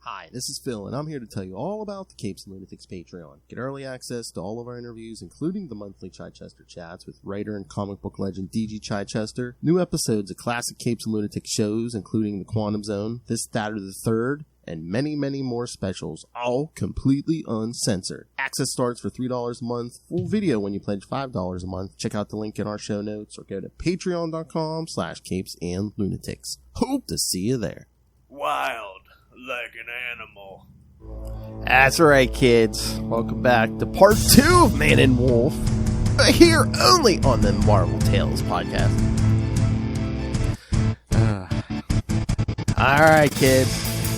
Hi, this is Phil, and I'm here to tell you all about the Capes and Lunatics Patreon. Get early access to all of our interviews, including the monthly Chichester chats with writer and comic book legend D.G. Chichester, new episodes of classic Capes and Lunatics shows, including The Quantum Zone, This, That, or the Third, and many, many more specials, all completely uncensored. Access starts for $3 a month, full video when you pledge $5 a month. Check out the link in our show notes, or go to patreon.com/CapesandLunatics. Hope to see you there. Wild. Like an animal. That's right, kids. Welcome back to part 2 of Man and Wolf, here only on the Marvel Tales podcast. Alright, kids.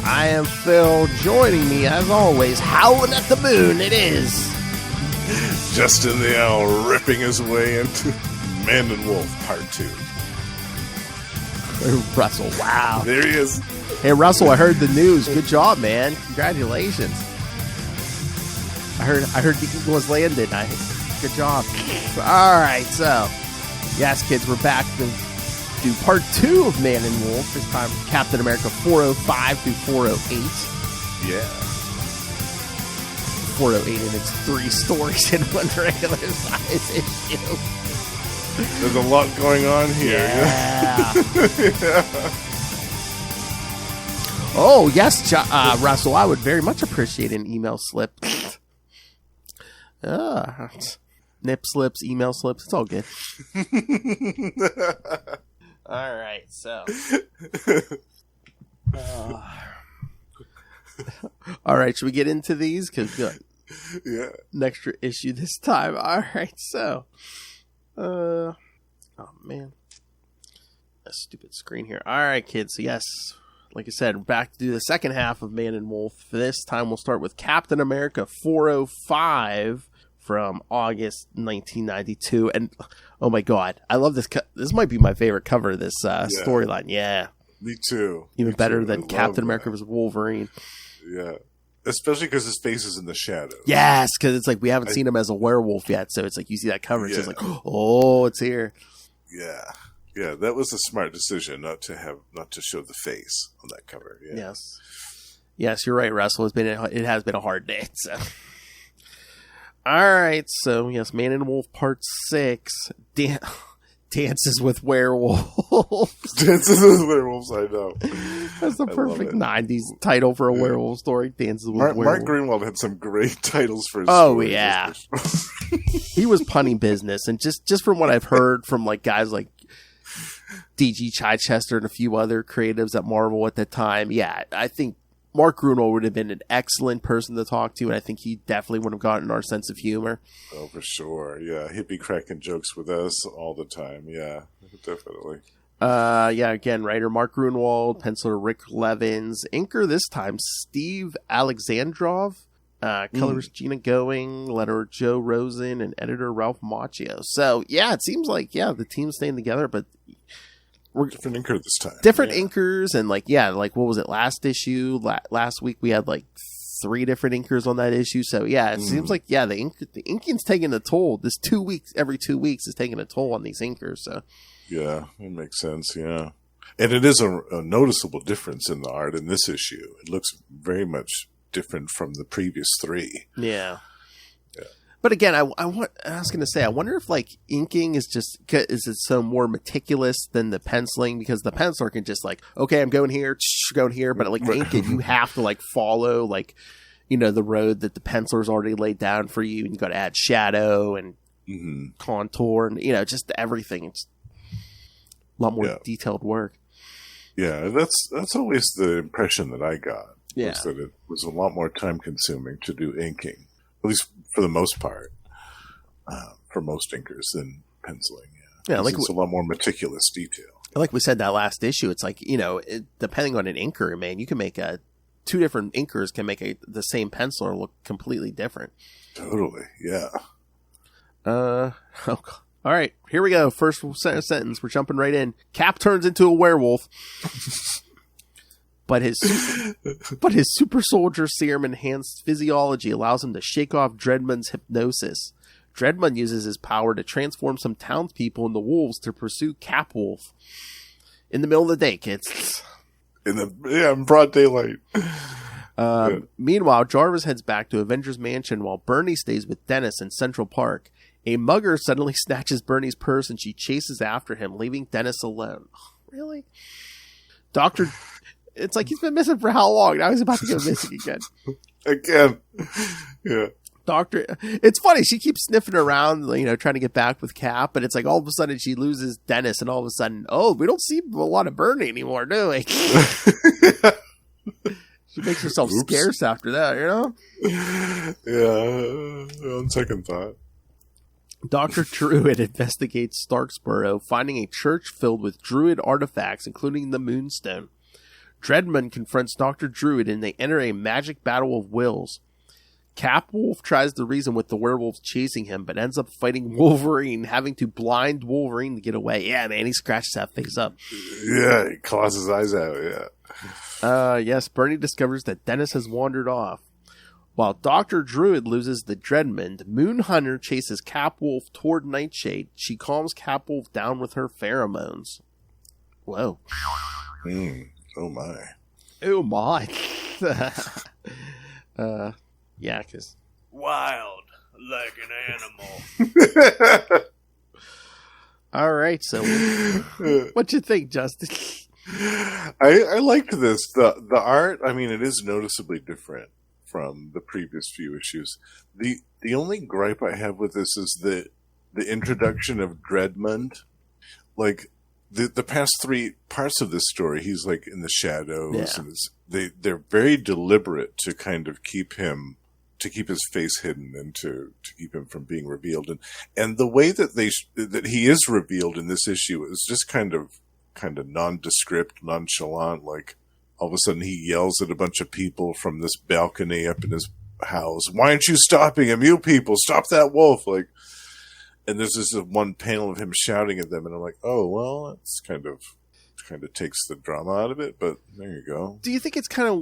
I am Phil. Joining me, as always, howling at the moon, it is Justin the Owl ripping his way into Man and Wolf part 2. Russell. Wow. There he is. Hey, Russell, I heard the news. Good job, man. Congratulations. I heard the Eagle has landed. Good job. All right, so, yes, kids, we're back to do part 2 of Man and Wolf. This time, Captain America 405 through 408. Yeah. 408, and it's 3 stories in one regular size issue. There's a lot going on here. Yeah. Yeah. Oh, yes, Russell, I would very much appreciate an email slip. Nip slips, email slips, it's all good. All right, so. All right, should we get into these? Because yeah, an extra issue this time. All right, so. Oh, man. A stupid screen here. All right, kids, so yes. Like I said, we're back to do the second half of Man and Wolf. For this time, we'll start with Captain America 405 from August 1992. And, oh my god, I love this. This might be my favorite cover of this storyline. Yeah. Me too. Even better than Captain America vs. Wolverine. Yeah. Especially because his face is in the shadows. Yes, because it's like we haven't seen him as a werewolf yet. So it's like you see that cover, it's just like, oh, it's here. Yeah. Yeah, that was a smart decision not to show the face on that cover. Yeah. Yes, you're right, Russell. It has been a hard day. So. All right, so yes, Man and Wolf Part 6, Dances with Werewolves. Dances with Werewolves, I know. That's the perfect 90s title for a werewolf story. Dances with Werewolves. Mark Greenwald had some great titles for his stories. Yeah. He was punny business, and just from what I've heard from like guys like D.G. Chichester and a few other creatives at Marvel at the time. Yeah, I think Mark Grunwald would have been an excellent person to talk to, and I think he definitely would have gotten our sense of humor. Oh, for sure. Yeah, he'd be cracking jokes with us all the time. Yeah, definitely. Yeah, again, writer Mark Grunwald, penciler Rick Levins, inker this time Steve Alexandrov, colorist Gina Going, letterer Joe Rosen, and editor Ralph Macchio. So, yeah, it seems like, the team's staying together, but we're different inker this time. Different inkers, and like what was it, last issue? Last week we had like 3 different inkers on that issue. So yeah, it seems like the inking's taking a toll. This 2 weeks, every 2 weeks is taking a toll on these inkers. So yeah, it makes sense. Yeah, and it is a noticeable difference in the art in this issue. It looks very much different from the previous 3. Yeah. But again, I was going to say, I wonder if like inking is it so more meticulous than the penciling, because the penciler can just like, okay, I'm going here, but like the inking, you have to like follow like, the road that the penciler's already laid down for you, and you got to add shadow and contour and just everything. It's a lot more detailed work. Yeah, that's always the impression that I got. Yeah, was that it was a lot more time consuming to do inking, at least for the most part, for most inkers than penciling. Yeah, like it's a lot more meticulous detail. Like we said that last issue, it's like depending on an inker, man, you can make 2 different inkers can make the same penciler look completely different. Totally, yeah. All right, here we go. First sentence, we're jumping right in. Cap turns into a werewolf. But his super soldier serum enhanced physiology allows him to shake off Dredmund's hypnosis. Dredmund uses his power to transform some townspeople into wolves to pursue Capwolf. In the middle of the day, kids. In broad daylight. Meanwhile, Jarvis heads back to Avengers Mansion while Bernie stays with Dennis in Central Park. A mugger suddenly snatches Bernie's purse and she chases after him, leaving Dennis alone. Really? It's like he's been missing for how long? Now he's about to go missing again. Again. Yeah. It's funny. She keeps sniffing around, trying to get back with Cap, but it's like all of a sudden she loses Dennis, and all of a sudden, we don't see a lot of Bernie anymore, do we? She makes herself scarce after that, Yeah, on second thought. Dr. Druid investigates Starksboro, finding a church filled with druid artifacts, including the Moonstone. Dredmund confronts Dr. Druid, and they enter a magic battle of wills. Capwolf tries to reason with the werewolves chasing him, but ends up fighting Wolverine, having to blind Wolverine to get away. Yeah, man, he scratches that face up. Yeah, he claws his eyes out, yeah. Yes, Bernie discovers that Dennis has wandered off. While Dr. Druid loses the Dredmund, Moonhunter chases Capwolf toward Nightshade. She calms Capwolf down with her pheromones. Whoa. Oh my. Oh my. Yeah, because wild like an animal. All right, so what you think, Justin? I liked this. The art, I mean, it is noticeably different from the previous few issues. The only gripe I have with this is the introduction of Dredmund. Like the past three parts of this story, he's like in the shadows, and they're very deliberate to kind of keep his face hidden and to keep him from being revealed. And the way that that he is revealed in this issue is just kind of nondescript, nonchalant. Like all of a sudden he yells at a bunch of people from this balcony up in his house. "Why aren't you stopping him? You people, stop that wolf!" Like, and there's this one panel of him shouting at them, and I'm like, oh well, that's kind of takes the drama out of it, but there you go. Do you think it's kind of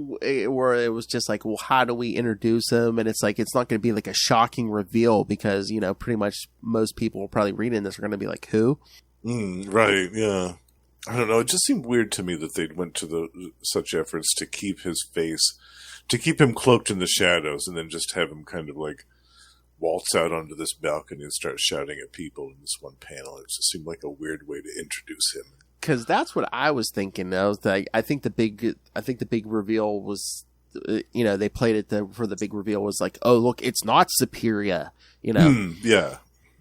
where it was just like, well, how do we introduce him? And it's like, it's not going to be like a shocking reveal because, pretty much most people probably reading this are going to be like, who? Right, yeah. I don't know. It just seemed weird to me that they'd went to such efforts to keep his face, to keep him cloaked in the shadows, and then just have him kind of like waltz out onto this balcony and start shouting at people in this one panel. It just seemed like a weird way to introduce him. Because that's what I was thinking. I think the big reveal was, they played it for the big reveal was like, oh look, it's not Superior, Yeah,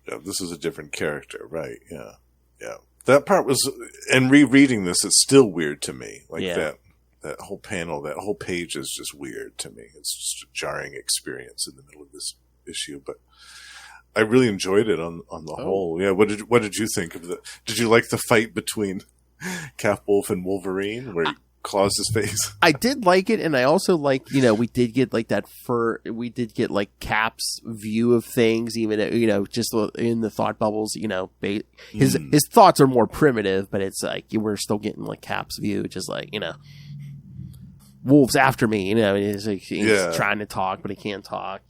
this is a different character, right? Yeah. That part was, and rereading this, it's still weird to me. Like that whole panel, that whole page is just weird to me. It's just a jarring experience in the middle of this issue, but I really enjoyed it on the whole. Yeah, what did you think of did you like the fight between Capwolf and Wolverine where he claws his face? I did like it, and I also like, we did get like like Cap's view of things, even just in the thought bubbles. His thoughts are more primitive, but it's like we're still getting like Cap's view, just like Wolf's after me. He's trying to talk, but he can't talk.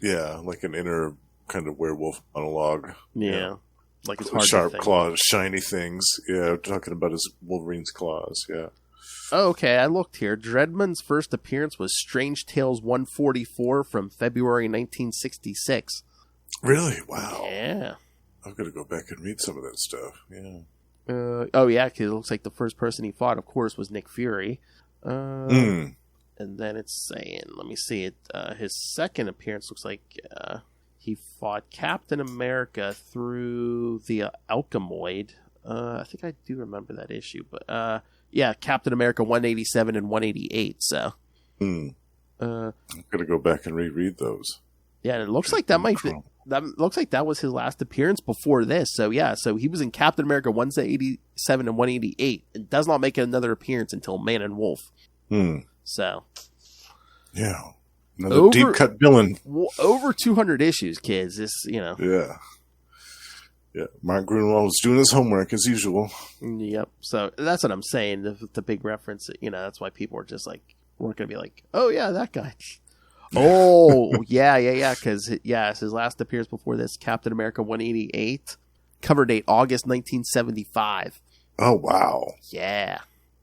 Yeah, like an inner kind of werewolf monologue. Yeah. Like it's hard sharp to claws, shiny things. Yeah, talking about his Wolverine's claws. Yeah. Oh, okay, I looked here. Dredmund's first appearance was Strange Tales 144 from February 1966. Really? Wow. Yeah. I've got to go back and read some of that stuff. Yeah. Because it looks like the first person he fought, of course, was Nick Fury. And then it's saying, let me see it. His second appearance looks like he fought Captain America through the Alchemoid. I think I do remember that issue, but Captain America 187 and 188. So, I'm gonna go back and reread those. Yeah, and it looks like that might be. That looks like that was his last appearance before this. So so he was in Captain America 187 and 188. It does not make another appearance until Man and Wolf. So, yeah. Another deep cut villain. Over 200 issues, kids. This, Yeah. Mark Gruenwald was doing his homework as usual. Yep. So that's what I'm saying. The big reference, that's why people are just like, we're going to be like, oh yeah, that guy. Oh yeah. Because his last appearance before this, Captain America 188, cover date August 1975. Oh wow. Yeah.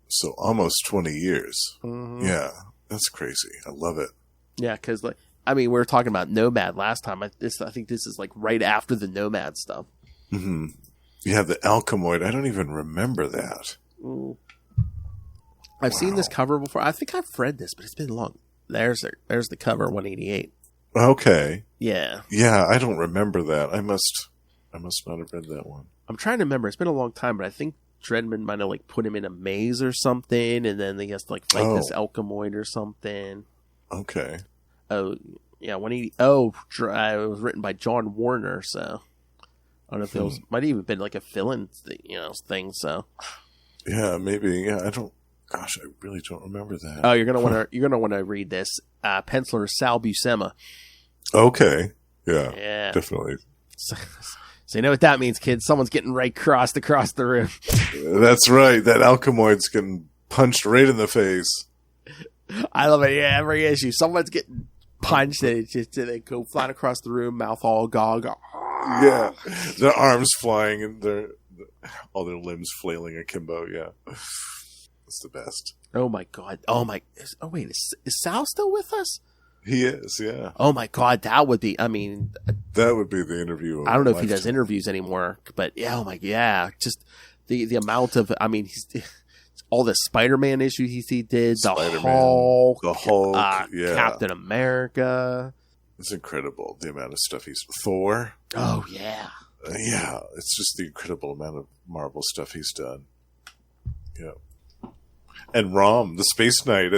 So almost 20 years. Mm-hmm. Yeah. That's crazy. I love it. Yeah, because we were talking about Nomad last time. I think this is like right after the Nomad stuff. Mm-hmm. You have the Alchemoid. I don't even remember that. Ooh. I've seen this cover before. I think I've read this, but it's been long. There's the cover, 188. Okay. Yeah. Yeah, I don't remember that. I must not have read that one. I'm trying to remember. It's been a long time, but I think Dredmund might have like put him in a maze or something, and then he has to like fight this Alchemoid or something. Okay. Oh, yeah, 180. Oh, it was written by John Warner, so I don't know if it might even been like a fill-in thing. So yeah, maybe. Yeah, I don't. Gosh, I really don't remember that. Oh, you're gonna want to read this. Penciler Sal Buscema. Okay. Yeah. Definitely. So you know what that means, kids? Someone's getting right crossed across the room. That's right. That Alchemoid's getting punched right in the face. I love it. Yeah, every issue, someone's getting punched, and they go flying across the room, mouth all gog. Yeah, their arms flying and all their limbs flailing akimbo. Yeah, it's the best. Oh my god. Oh wait, is Sal still with us? He is. Yeah. Oh my god, that would be. That would be the interview. I don't know if he does interviews anymore, but yeah. Oh my, yeah. Just the amount of. He's. All the Spider-Man issues he did, the Hulk, yeah. Captain America. It's incredible the amount of stuff he's Thor. Oh yeah, yeah. It's just the incredible amount of Marvel stuff he's done. Yeah, and Rom, the Space Knight.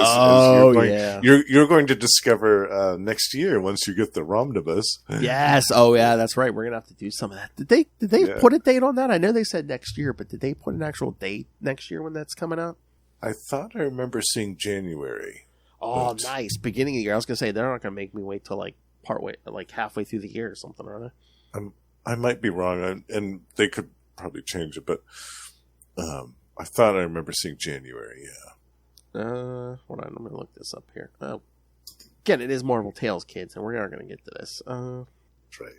You're going to discover next year once you get the Romnibus. Yes. Oh yeah, that's right. We're gonna have to do some of that. Did they put a date on that? I know they said next year, but did they put an actual date next year when that's coming out? I thought I remember seeing January. Oh, nice. Beginning of the year. I was gonna say they're not gonna make me wait till halfway through the year or something, are they? I might be wrong, and they could probably change it, but I thought I remember seeing January. Yeah. Hold on. I'm gonna look this up here. Again, it is Marvel Tales, kids, and we're not gonna get to this. That's right.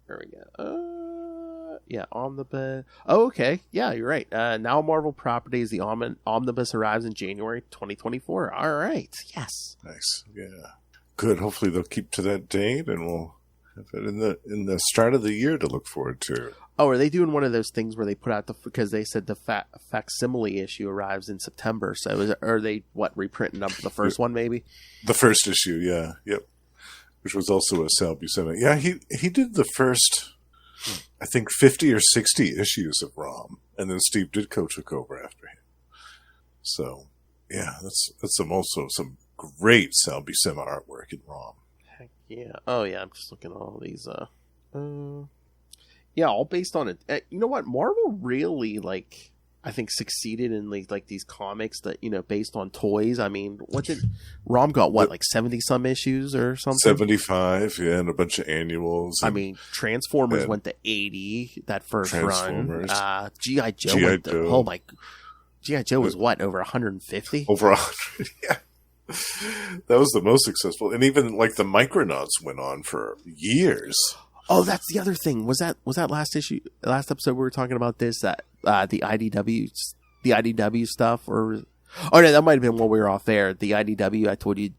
There we go. Yeah, Omnibus. Oh, okay. Yeah, you're right. Now Marvel Properties, the Omnibus arrives in January 2024. All right. Yes. Nice. Yeah. Good. Hopefully they'll keep to that date, and we'll have it in the start of the year to look forward to. Oh, are they doing one of those things where they put out because they said the facsimile issue arrives in September? So are they reprinting up the first one maybe? The first issue, yeah, yep. Which was also a Sal Buscema. Yeah, he did the first, I think 50 or 60 issues of ROM, and then Steve Ditko took over after him. So yeah, that's also some great Sal Buscema artwork in ROM. Heck yeah! Oh yeah, I'm just looking at all these. Yeah, all based on it. You know what? Marvel really, I think, succeeded in these comics that, based on toys. I mean, what did ROM got? 70 some issues or something? 75, yeah, and a bunch of annuals. Transformers went to 80 that first run. G.I. Joe went to, oh my, G.I. Joe was over 150? Over 100, yeah. That was the most successful, and even the Micronauts went on for years. Oh, that's the other thing. Was that last episode we were talking about this, that the IDW stuff, or no, that might have been when we were off air. The IDW, I told you,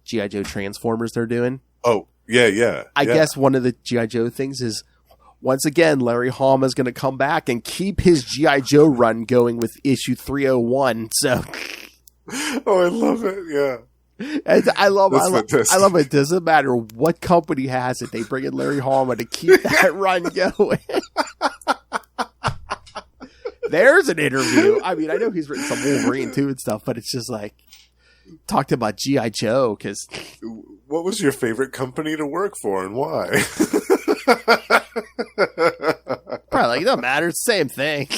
G.I. Joe Transformers they're doing. Oh, yeah. I guess one of the G.I. Joe things is, once again, Larry Hama is going to come back and keep his G.I. Joe run going with issue 301. So, oh, I love it. Yeah. And I love it. It doesn't matter what company has it. They bring in Larry Hama to keep that run going. There's an interview. I know he's written some Wolverine too and stuff, but it's just talked about G.I. Joe because. What was your favorite company to work for and why? Probably it doesn't matter. It's the same thing.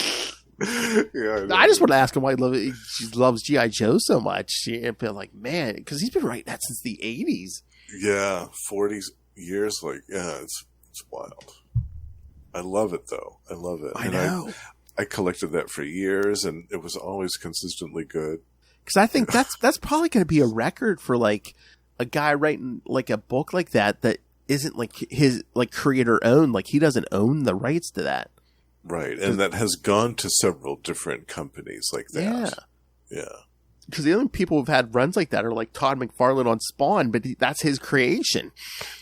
Yeah, I just want to ask him why he loves G.I. Joe so much. And be man, because he's been writing that since the 80s. Yeah, 40 years. It's wild. I love it, though. I love it. I know. I collected that for years, and it was always consistently good. Because I think that's probably going to be a record for a guy writing a book like that isn't his creator owned. He doesn't own the rights to that. Right, and that has gone to several different companies like that. Yeah. Because the only people who've had runs like that are like Todd McFarlane on Spawn, but that's his creation.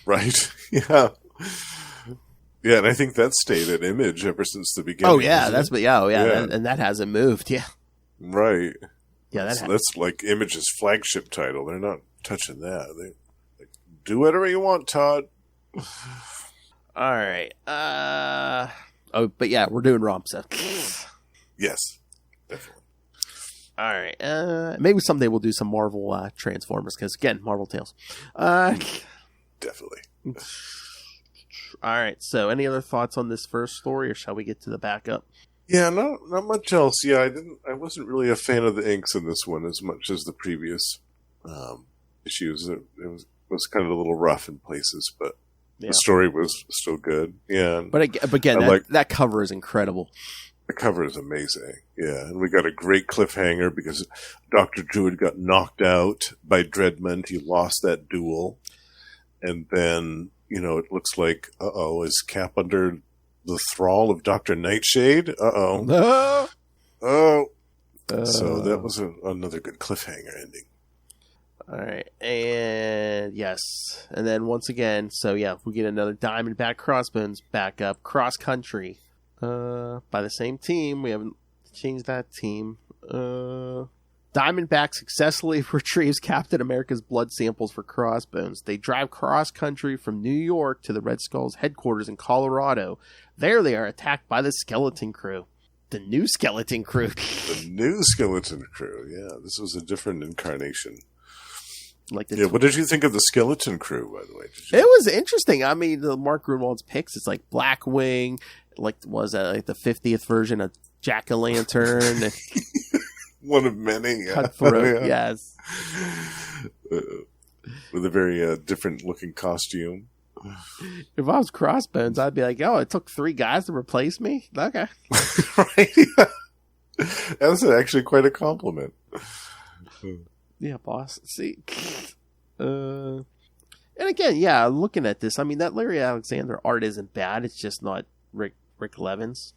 Right. Yeah. Yeah, and I think that stayed at Image ever since the beginning. Oh, yeah. And that hasn't moved. Yeah. Right. Yeah, that's like Image's flagship title. They're not touching that. They like, do whatever you want, Todd. All right. But yeah, we're doing ROM stuff. Yes, definitely. All right. Maybe someday we'll do some Marvel Transformers, because again, Marvel Tales. Definitely. All right. So, any other thoughts on this first story, or shall we get to the backup? Yeah, not much else. Yeah, I wasn't really a fan of the inks in this one as much as the previous issues. It was kind of a little rough in places, but the story was still good. Yeah, but again, that cover is incredible. The cover is amazing. Yeah, and we got a great cliffhanger because Dr. Druid got knocked out by Dredmund. He lost that duel, and then it looks like is Cap under the thrall of Dr. Nightshade? So that was another good cliffhanger ending. All right, and yes, and then once again, so yeah, we get another Diamondback Crossbones backup cross country, by the same team. We haven't changed that team. Diamondback successfully retrieves Captain America's blood samples for Crossbones. They drive cross country from New York to the Red Skull's headquarters in Colorado. There they are attacked by the Skeleton Crew. The new Skeleton Crew. The new Skeleton Crew, yeah. This was a different incarnation. What did you think of the Skeleton Crew, by the way? It was interesting. I mean, the Mark Grunwald's picks, it's like Blackwing, was that like the 50th version of Jack-o'-lantern? One of many. Yeah. Cutthroat, yes. With a very different looking costume. If I was Crossbones, I'd be like, it took 3 guys to replace me? Okay. Right? That's actually quite a compliment. Yeah, boss. See? And again, yeah, looking at this, I mean, that Larry Alexander art isn't bad. It's just not Rick Levins.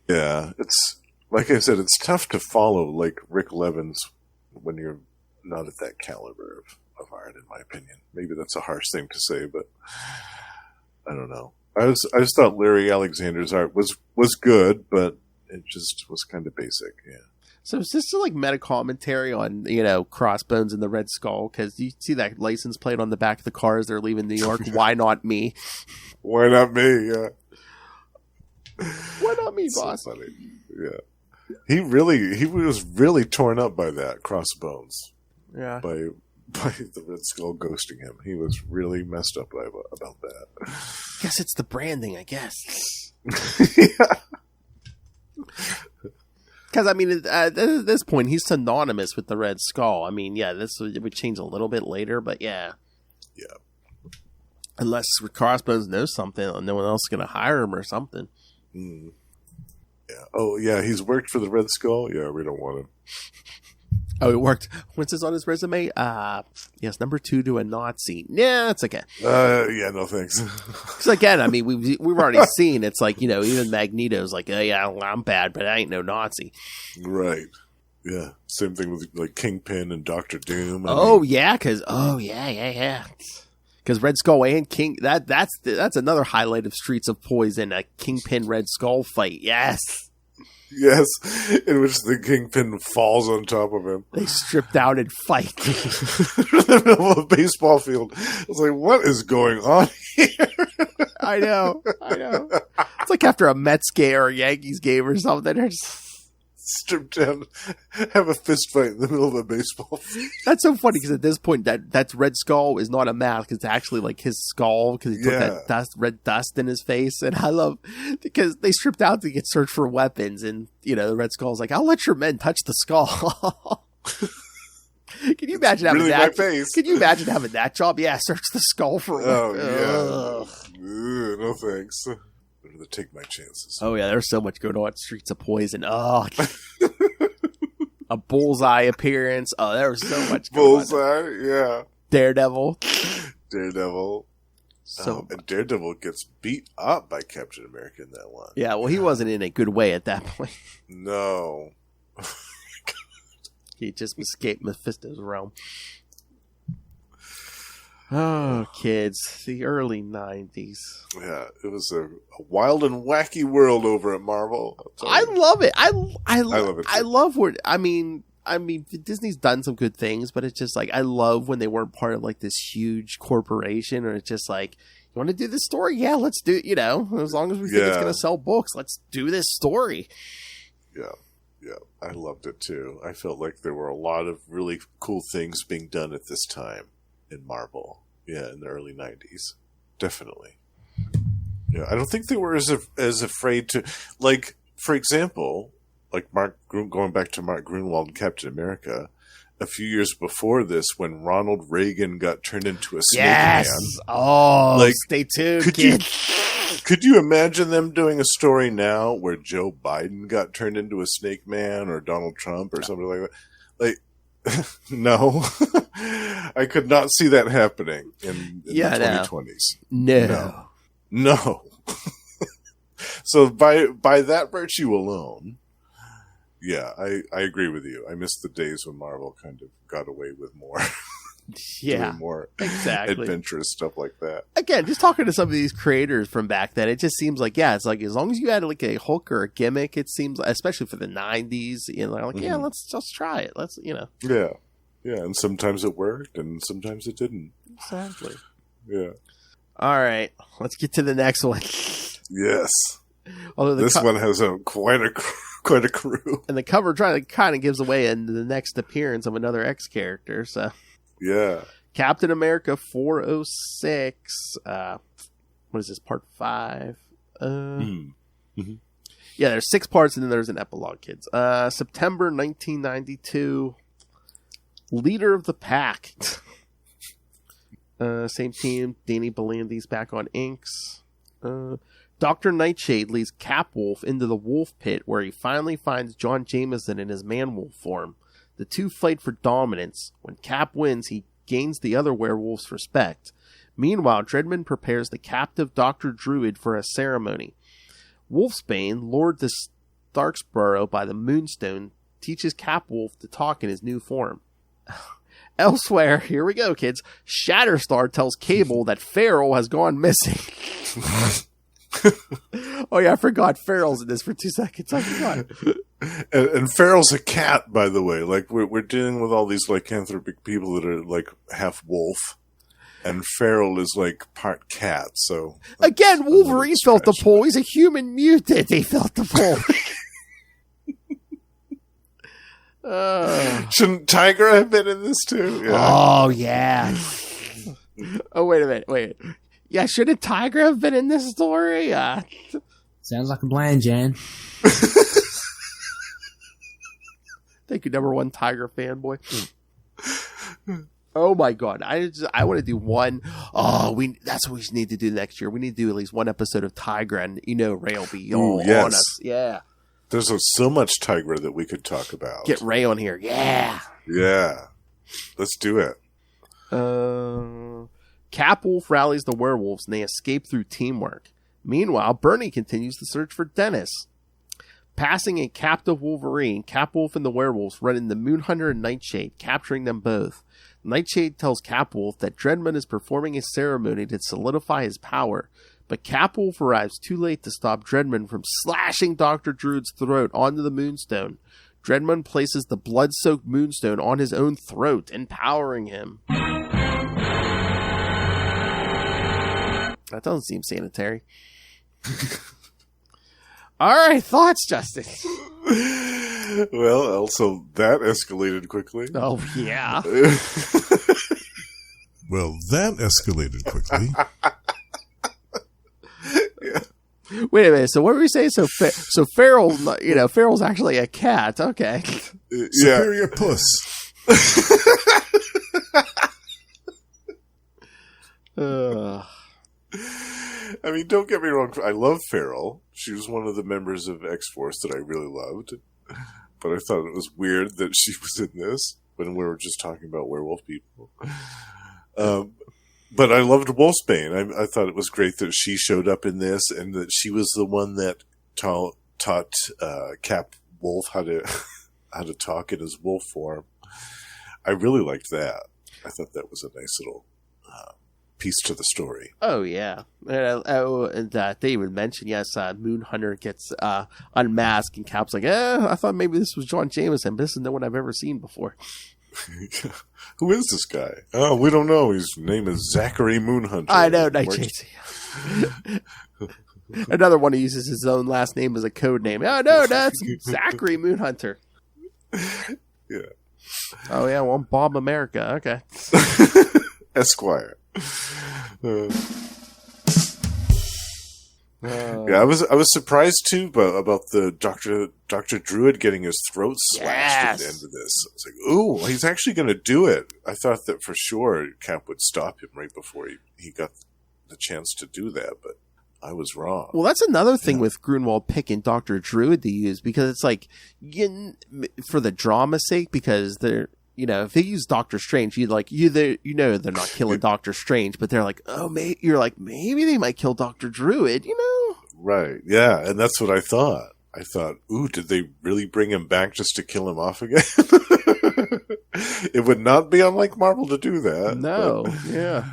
Yeah, it's... Like I said, it's tough to follow like Rick Levins when you're not at that caliber of art, in my opinion. Maybe that's a harsh thing to say, but I don't know. I just thought Larry Alexander's art was good, but it just was kind of basic. Yeah. So is this like meta commentary on Crossbones and the Red Skull? Because you see that license plate on the back of the car as they're leaving New York. Why not me? Why not me? Yeah. Why not me, boss? So funny. Yeah. He was really torn up by that, Crossbones. Yeah. By the Red Skull ghosting him. He was really messed up about that. Guess it's the branding, I guess. Yeah. Because, I mean, at this point, he's synonymous with the Red Skull. I mean, yeah, it would change a little bit later, but yeah. Yeah. Unless Crossbones knows something, no one else is going to hire him or something. Mm. Yeah. Oh, yeah, he's worked for the Red Skull? Yeah, we don't want him. Oh, it worked. What's this on his resume? Yes, number 2 to a Nazi. Yeah, that's okay. Yeah, no thanks. Because again, I mean, we've already seen, it's like, even Magneto's like, oh, yeah, I'm bad, but I ain't no Nazi. Right. Yeah. Same thing with like Kingpin and Doctor Doom. Yeah. Because Red Skull and King, that's another highlight of Streets of Poison, a Kingpin Red Skull fight. Yes. Yes, in which the Kingpin falls on top of him. They stripped out and fight. In the middle of a baseball field. I was like, what is going on here? I know. It's like after a Mets game or a Yankees game or something. They're just stripped down, have a fist fight in the middle of a baseball field. That's so funny because at this point, that Red Skull is not a mask. It's actually like his skull because he took that red dust in his face. And I love because they stripped out to get search for weapons. And, the Red Skull's like, I'll let your men touch the skull. Can you imagine having really that? My face. Can you imagine having that job? Yeah, search the skull for weapons. Oh, yeah. No thanks. I'm going to take my chances. Oh, yeah, there's so much going on. Streets of Poison. Oh, a Bullseye appearance. Oh, there was so much going on. Bullseye, yeah. Daredevil. And Daredevil gets beat up by Captain America in that one. Yeah, well, he wasn't in a good way at that point. No. He just escaped Mephisto's realm. Oh, kids, the early 90s. Yeah, it was a wild and wacky world over at Marvel. I love it. I love it too. I love where, I mean, Disney's done some good things, but it's just like, I love when they weren't part of like this huge corporation, or it's just like, you want to do this story? Yeah, let's do it. You know, as long as we think it's going to sell books, let's do this story. Yeah. I loved it too. I felt like there were a lot of really cool things being done at this time in Marvel. Yeah, in the early 90s. Definitely. Yeah, I don't think they were as afraid to, like, for example, like going back to Mark Gruenwald and Captain America, a few years before this, when Ronald Reagan got turned into a snake man. Oh, like, stay tuned, kid. Could you imagine them doing a story now where Joe Biden got turned into a snake man, or Donald Trump or something like that? Like, no. I could not see that happening in the 2020s. No. So by that virtue alone, yeah, I agree with you. I miss the days when Marvel kind of got away with more. Yeah, more exactly. Adventurous stuff like that. Again, just talking to some of these creators from back then, it just seems like, yeah, it's like as long as you had like a hook or a gimmick, it seems, especially for the 90s, you know, like, yeah, let's just try it. Let's, you know. Yeah, and sometimes it worked and sometimes it didn't. Exactly. Yeah. All right, let's get to the next one. Yes. Although this one has quite a crew. And the cover kind of gives away into the next appearance of another X character, so. Yeah. Captain America 406. What is this, part 5? Yeah, there's 6 parts and then there's an epilogue, kids. September 1992. Leader of the Pack. Same team. Danny Belandi's back on inks. Dr. Nightshade leads Capwolf into the wolf pit, where he finally finds John Jameson in his man-wolf form. The two fight for dominance. When Cap wins, he gains the other werewolves' respect. Meanwhile, Dredmund prepares the captive Dr. Druid for a ceremony. Wolfsbane, Lord the Starksborough by the Moonstone, teaches Capwolf to talk in his new form. Elsewhere, here we go, kids. Shatterstar tells Cable that Feral has gone missing. Oh yeah, I forgot Feral's in this for 2 seconds. I forgot. And Feral's a cat, by the way. Like we're dealing with all these lycanthropic people that are like half wolf, and Feral is like part cat. So again, Wolverine felt the pull. He's a human mutant. He felt the pull. Shouldn't Tigra have been in this too? Yeah. Oh yeah. Oh wait a minute. Wait. Yeah, shouldn't Tigra have been in this story? Sounds like a plan, Jan. Thank you, number 1 Tiger fanboy. Oh my god, I want to do one. Oh, that's what we need to do next year. We need to do at least one episode of Tigra, and Ray will be on us. Yeah. There's so much Tigra that we could talk about. Get Ray on here. Yeah. Yeah. Let's do it. Capwolf rallies the werewolves and they escape through teamwork. Meanwhile, Bernie continues to search for Dennis. Passing a captive Wolverine, Capwolf and the werewolves run into Moonhunter and Nightshade, capturing them both. Nightshade tells Capwolf that Dredmund is performing a ceremony to solidify his power, but Capwolf arrives too late to stop Dredmund from slashing Dr. Druid's throat onto the Moonstone. Dredmund places the blood-soaked Moonstone on his own throat, empowering him. That doesn't seem sanitary. All right, thoughts, Justin? Well, also, that escalated quickly. Oh, yeah. Well, that escalated quickly. Yeah. Wait a minute. So what were we saying? So Feral, Feral's actually a cat. Okay. Superior puss. I mean, don't get me wrong. I love Feral. She was one of the members of X-Force that I really loved. But I thought it was weird that she was in this when we were just talking about werewolf people. But I loved Wolfsbane. I thought it was great that she showed up in this and that she was the one that taught Cap Wolf how to how to talk in his wolf form. I really liked that. I thought that was a nice little piece to the story. Oh, yeah. And they would mention, yes, Moon Hunter gets unmasked, and Cap's like, I thought maybe this was John Jameson, but this is no one I've ever seen before. Who is this guy? Oh, we don't know. His name is Zachary Moonhunter. I know, Night Chase. Another one who uses his own last name as a code name. Oh, no, that's Zachary Moonhunter. Yeah. Oh, yeah, well, I'm Bob America. Okay. Esquire. Yeah, I was surprised too about the Dr. Druid getting his throat slashed at the end of this. I was like, ooh, he's actually going to do it. I thought that for sure Cap would stop him right before he got the chance to do that, but I was wrong. Well, that's another thing with Grunwald picking Dr. Druid to use, because it's like, for the drama's sake, because they're, if they use Doctor Strange, they're not killing Doctor Strange, but they're like, you're like, maybe they might kill Dr. Druid, Right, yeah, and that's what I thought. I thought, ooh, did they really bring him back just to kill him off again? It would not be unlike Marvel to do that. No, yeah.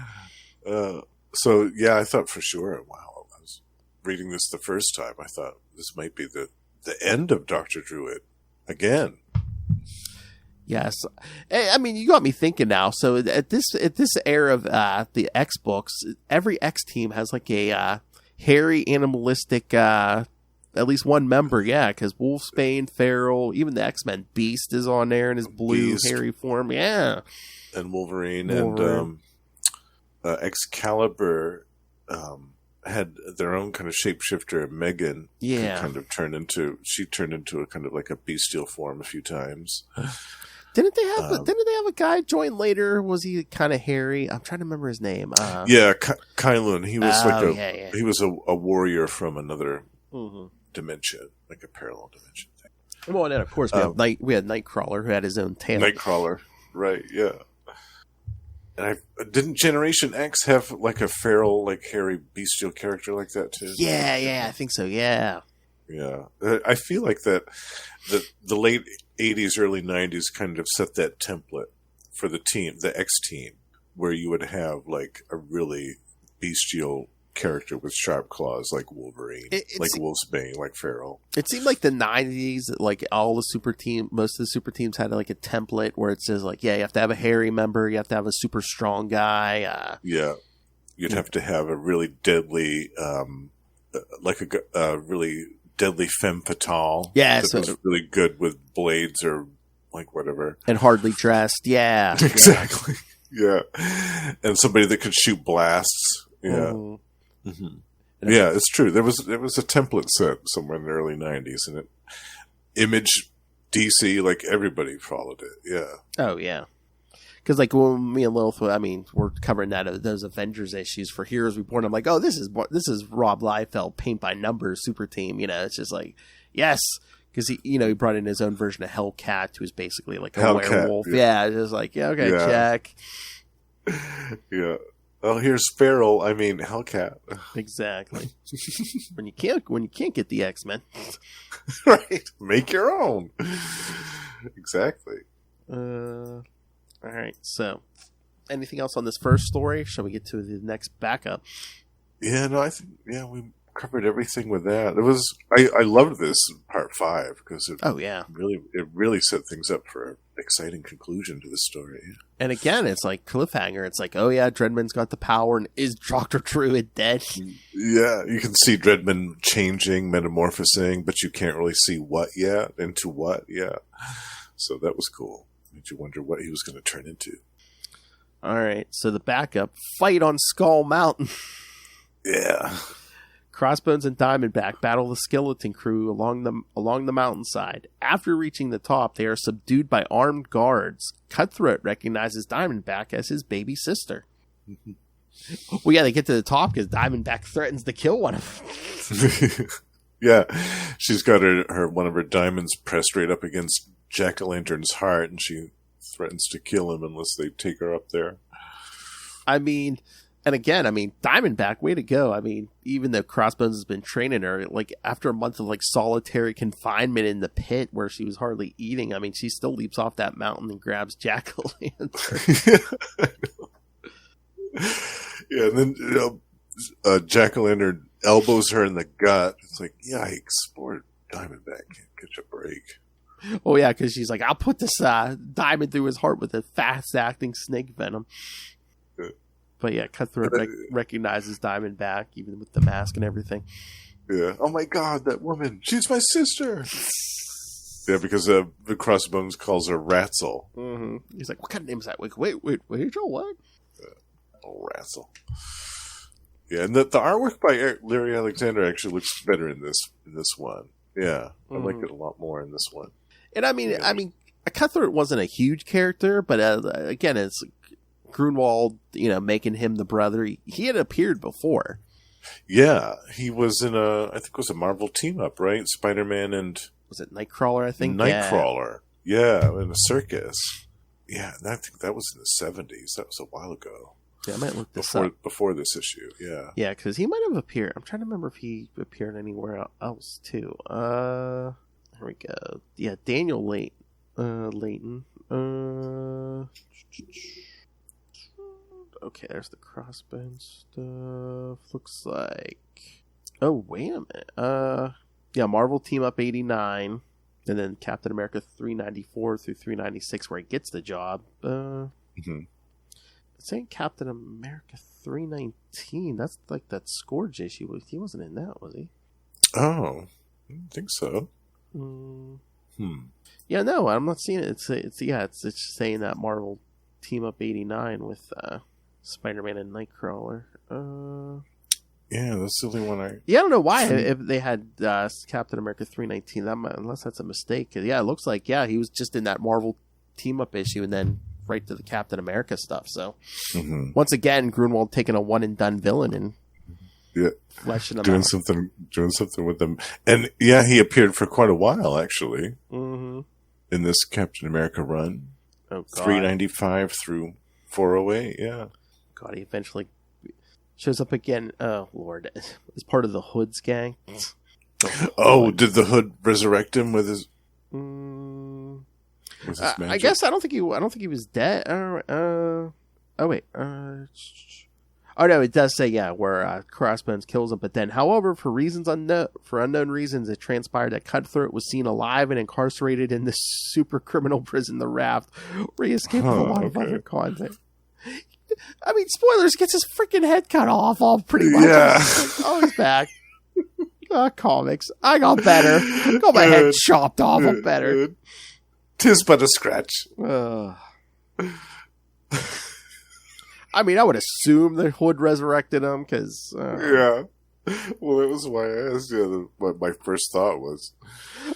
So, yeah, I thought for sure, wow, I was reading this the first time, I thought this might be the end of Dr. Druid again. Yes. I mean, you got me thinking now. So at this era of the X books, every X team has like a hairy, animalistic, at least one member, yeah, because Wolfsbane, Feral, even the X-Men, Beast is on there in his blue, hairy form, yeah. And Wolverine. And Excalibur had their own kind of shapeshifter, Megan. Yeah. Turned into a kind of like a bestial form a few times. Didn't they have a guy join later? Was he kind of hairy? I'm trying to remember his name. Kylun. He was he was a warrior from another dimension, like a parallel dimension thing. Well, and then of course we had Nightcrawler, who had his own tail. Nightcrawler, right? Yeah. And didn't Generation X have like a feral, like hairy bestial character like that too? Yeah, I think so. Yeah. Yeah, I feel like that the late 80s, early 90s kind of set that template for the team, the X team, where you would have like a really bestial character with sharp claws like Wolverine, like Wolfsbane, like Feral. It seemed like the 90s, like most of the super teams had like a template where it says like, you have to have a hairy member, you have to have a super strong guy. You'd have to have a really deadly, like a really deadly femme fatale. Yeah, that was really good with blades or like whatever. And hardly dressed, yeah. Exactly. Yeah. And somebody that could shoot blasts. Yeah. Mm-hmm. Yeah, it's true. There was a template set somewhere in the early 90s, and Image, DC, like everybody followed it. Yeah. Oh, yeah. Because like when me and Lilith, we're covering those Avengers issues for Heroes Reborn. I'm like, oh, this is Rob Liefeld paint by numbers super team. It's just like, yes, because he brought in his own version of Hellcat, who's basically like a werewolf. Yeah, just like check. Yeah. Well, here's Feral. Hellcat. Exactly. when you can't get the X-Men, right? Make your own. Exactly. All right, so anything else on this first story? Shall we get to the next backup? Yeah, no, I think we covered everything with that. It was I loved this part 5 because it really set things up for an exciting conclusion to the story. And again, it's like cliffhanger. It's like, oh yeah, Dredmund's got the power, and is Dr. Druid dead? Yeah, you can see Dredmund changing, metamorphosing, but you can't really see what yet into what. Yeah, so that was cool. Made you wonder what he was going to turn into. All right, so the backup fight on Skull Mountain. Yeah. Crossbones and Diamondback battle the skeleton crew along the mountainside. After reaching the top, they are subdued by armed guards. Cutthroat recognizes Diamondback as his baby sister. Well, yeah, they get to the top because Diamondback threatens to kill one of them. Yeah, she's got one of her diamonds pressed right up against Jack-o'-lantern's heart, and she threatens to kill him unless they take her up there. And again, I mean, Diamondback, way to go. I mean, even though Crossbones has been training her, like after a month of like solitary confinement in the pit where she was hardly eating, I mean, she still leaps off that mountain and grabs Jack-o'-lantern. Yeah, and then Jack-o'-lantern elbows her in the gut. It's like, yikes, poor Diamondback can't catch a break. Oh yeah, because she's like, I'll put this diamond through his heart with a fast-acting snake venom. But yeah, Cutthroat recognizes Diamondback, even with the mask and everything. Yeah. Oh my God, that woman! She's my sister. Yeah, because the Crossbones calls her Ratzel. Mm-hmm. He's like, what kind of name is that? Wait, Joe, what? Oh, Ratzel. Yeah, and the artwork by Larry Alexander actually looks better in this one. Yeah, I like it a lot more in this one. And I mean, Cutthroat wasn't a huge character, but again, it's Grunwald, making him the brother. He had appeared before. Yeah, he was in I think it was a Marvel team up, right? Spider-Man and was it Nightcrawler? I think Nightcrawler. Yeah, in a circus. Yeah, and I think that was in the 70s. That was a while ago. Yeah, I might look this up before this issue. Yeah, yeah, because he might have appeared. I'm trying to remember if he appeared anywhere else too. Here we go. Yeah, Daniel Layton. Okay, there's the crossbone stuff. Looks like. Oh, wait a minute. Yeah, Marvel Team Up 89, and then Captain America 394 through 396, where he gets the job. It's saying Captain America 319. That's like that Scourge issue. He wasn't in that, was he? Oh, I don't think so. Yeah, no, I'm not seeing it. It's saying that Marvel Team Up 89 with Spider-Man and Nightcrawler. Yeah, that's the only one Yeah, I don't know why if they had Captain America 319. Unless that's a mistake. Yeah, it looks like he was just in that Marvel Team Up issue and then right to the Captain America stuff. So once again, Grunwald taking a one and done villain and fleshing them out. doing something with them. And yeah, he appeared for quite a while actually in this Captain America run. Oh, God. 395 through 408. Yeah. God, he eventually shows up again. Oh Lord, as part of the Hood's gang. Oh, did the Hood resurrect him with his? I guess I don't think he was dead. Oh wait. Oh no, it does say where Crossbones kills him. But then, however, for unknown reasons, it transpired that Cutthroat was seen alive and incarcerated in this super criminal prison, the Raft, where he escaped with a lot of other content. I mean, spoilers, gets his freaking head cut off all pretty much. Yeah. Oh, he's back. Comics. I got better. Got my head chopped off. I'm better. 'Tis but a scratch. I mean, I would assume the Hood resurrected him because. Yeah. Well, that was why I asked you what my first thought was.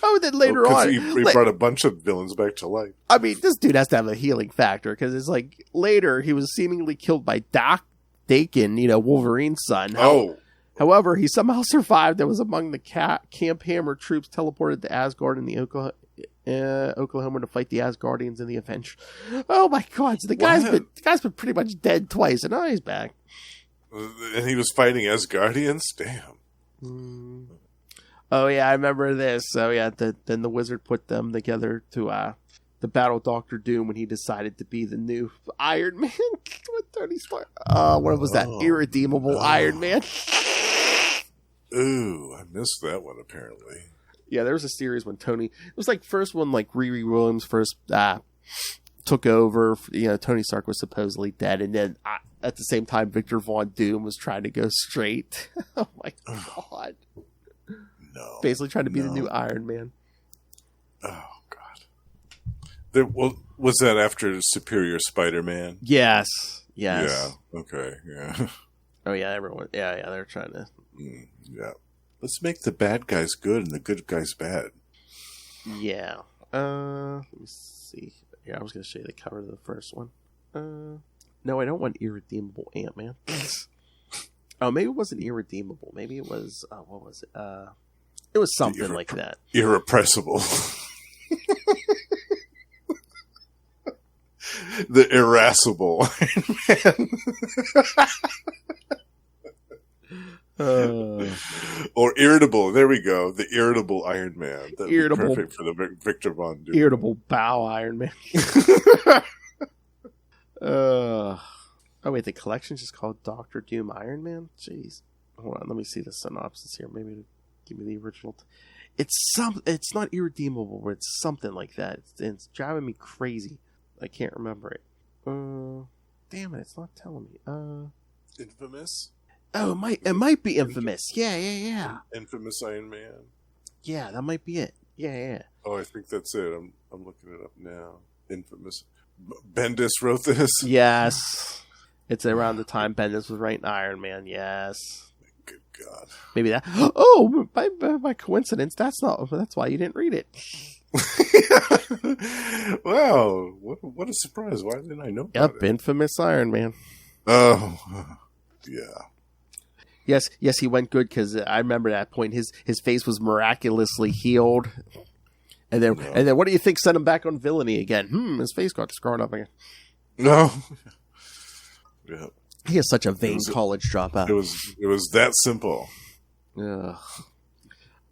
Oh, then later on. He brought a bunch of villains back to life. I mean, this dude has to have a healing factor because it's like later he was seemingly killed by Doc Dakin, Wolverine's son. However, he somehow survived and was among the Camp Hammer troops teleported to Asgard in the Oklahoma to fight the Asgardians in the Avengers. Oh my God! So the guy's been pretty much dead twice, and now he's back. And he was fighting Asgardians. Damn. Oh yeah, I remember this. So yeah, then the wizard put them together to the battle Doctor Doom when he decided to be the new Iron Man with Tony Stark. What was that? Irredeemable Iron Man. Ooh, I missed that one apparently. Yeah, there was a series when it was like first one like Riri Williams first took over. Tony Stark was supposedly dead, and then at the same time Victor Von Doom was trying to go straight. Oh my God. No. Basically trying to be the new Iron Man. Oh God. Was that after Superior Spider-Man? Yes. Yeah. Okay. Yeah. Oh yeah, everyone. Yeah. They're trying to. Yeah. Let's make the bad guys good and the good guys bad. Yeah. Let me see. Here, I was going to show you the cover of the first one. No, I don't want Irredeemable Ant-Man. Oh, maybe it wasn't Irredeemable. Maybe it was. What was it? It was something like that. Irrepressible. The irascible Iron Man. Or irritable. There we go. The irritable Iron Man. That'd Irritable. be perfect for the Victor Von Doom. Irritable bow Iron Man. Oh wait, the collection's just called Doctor Doom Iron Man? Jeez. Hold on, let me see the synopsis here. Maybe to give me the original. It's not irredeemable, but it's something like that. It's driving me crazy. I can't remember it. Damn it, it's not telling me. Infamous? Oh, it might be Infamous. Yeah. Infamous Iron Man. Yeah, that might be it. Yeah. Oh, I think that's it. I'm looking it up now. Infamous. Bendis wrote this? Yes. It's around the time Bendis was writing Iron Man, yes. Good God. Maybe that. Oh, by coincidence, that's why you didn't read it. Wow, what a surprise. Why didn't I know about it? Infamous Iron Man. Oh, yeah. Yes, he went good because I remember that point. His face was miraculously healed. And then what do you think sent him back on villainy again? His face got screwed up again. No. Yeah. He is such a vain college dropout. It was that simple. Ugh.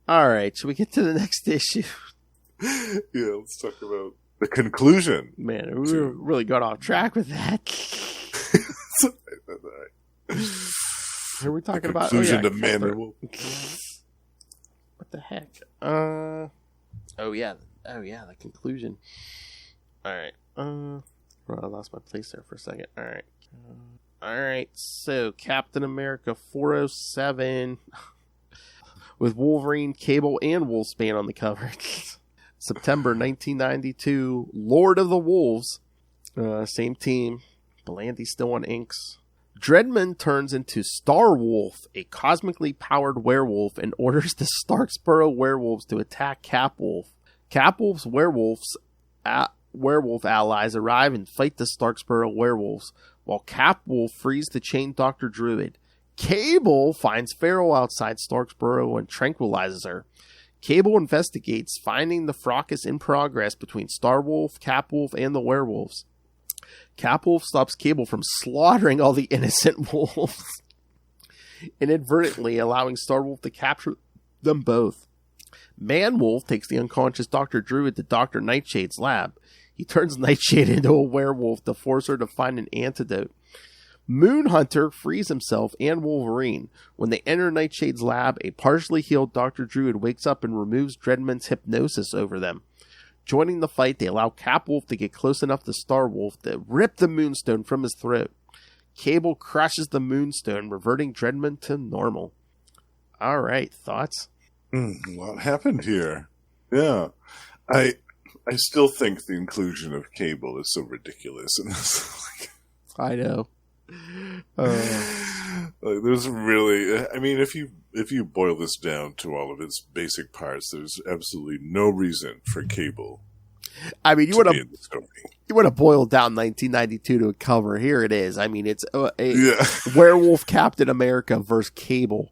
All right, should we get to the next issue? Yeah, let's talk about the conclusion. Man, we really got off track with that. Who are we talking about? Conclusion to Man and Wolf. What the heck? Oh yeah, the conclusion. All right. Well, I lost my place there for a second. All right. So Captain America 407 with Wolverine, Cable, and Wolfsbane on the cover. September 1992. Lord of the Wolves. Same team. Belandi's still on inks. Dredmund turns into Star Wolf, a cosmically powered werewolf, and orders the Starksboro werewolves to attack Capwolf. Capwolf's werewolf allies arrive and fight the Starksboro werewolves, while Capwolf frees the chained Dr. Druid. Cable finds Feral outside Starksboro and tranquilizes her. Cable investigates, finding the fracas in progress between Starwolf, Capwolf, and the werewolves. Capwolf stops Cable from slaughtering all the innocent wolves, inadvertently allowing Starwolf to capture them both. Manwolf takes the unconscious Dr. Druid to Dr. Nightshade's lab. He turns Nightshade into a werewolf to force her to find an antidote. Moonhunter frees himself and Wolverine. When they enter Nightshade's lab, a partially healed Dr. Druid wakes up and removes Dredmund's hypnosis over them. Joining the fight, they allow Capwolf to get close enough to Starwolf to rip the Moonstone from his throat. Cable crushes the Moonstone, reverting Dredmund to normal. All right, thoughts? What happened here? Yeah, I still think the inclusion of Cable is so ridiculous in this. I know. There's really, I mean, if you boil this down to all of its basic parts, there's absolutely no reason for Cable. I mean, you want to boil down 1992 to a cover. Here it is. I mean, it's a werewolf Captain America versus Cable.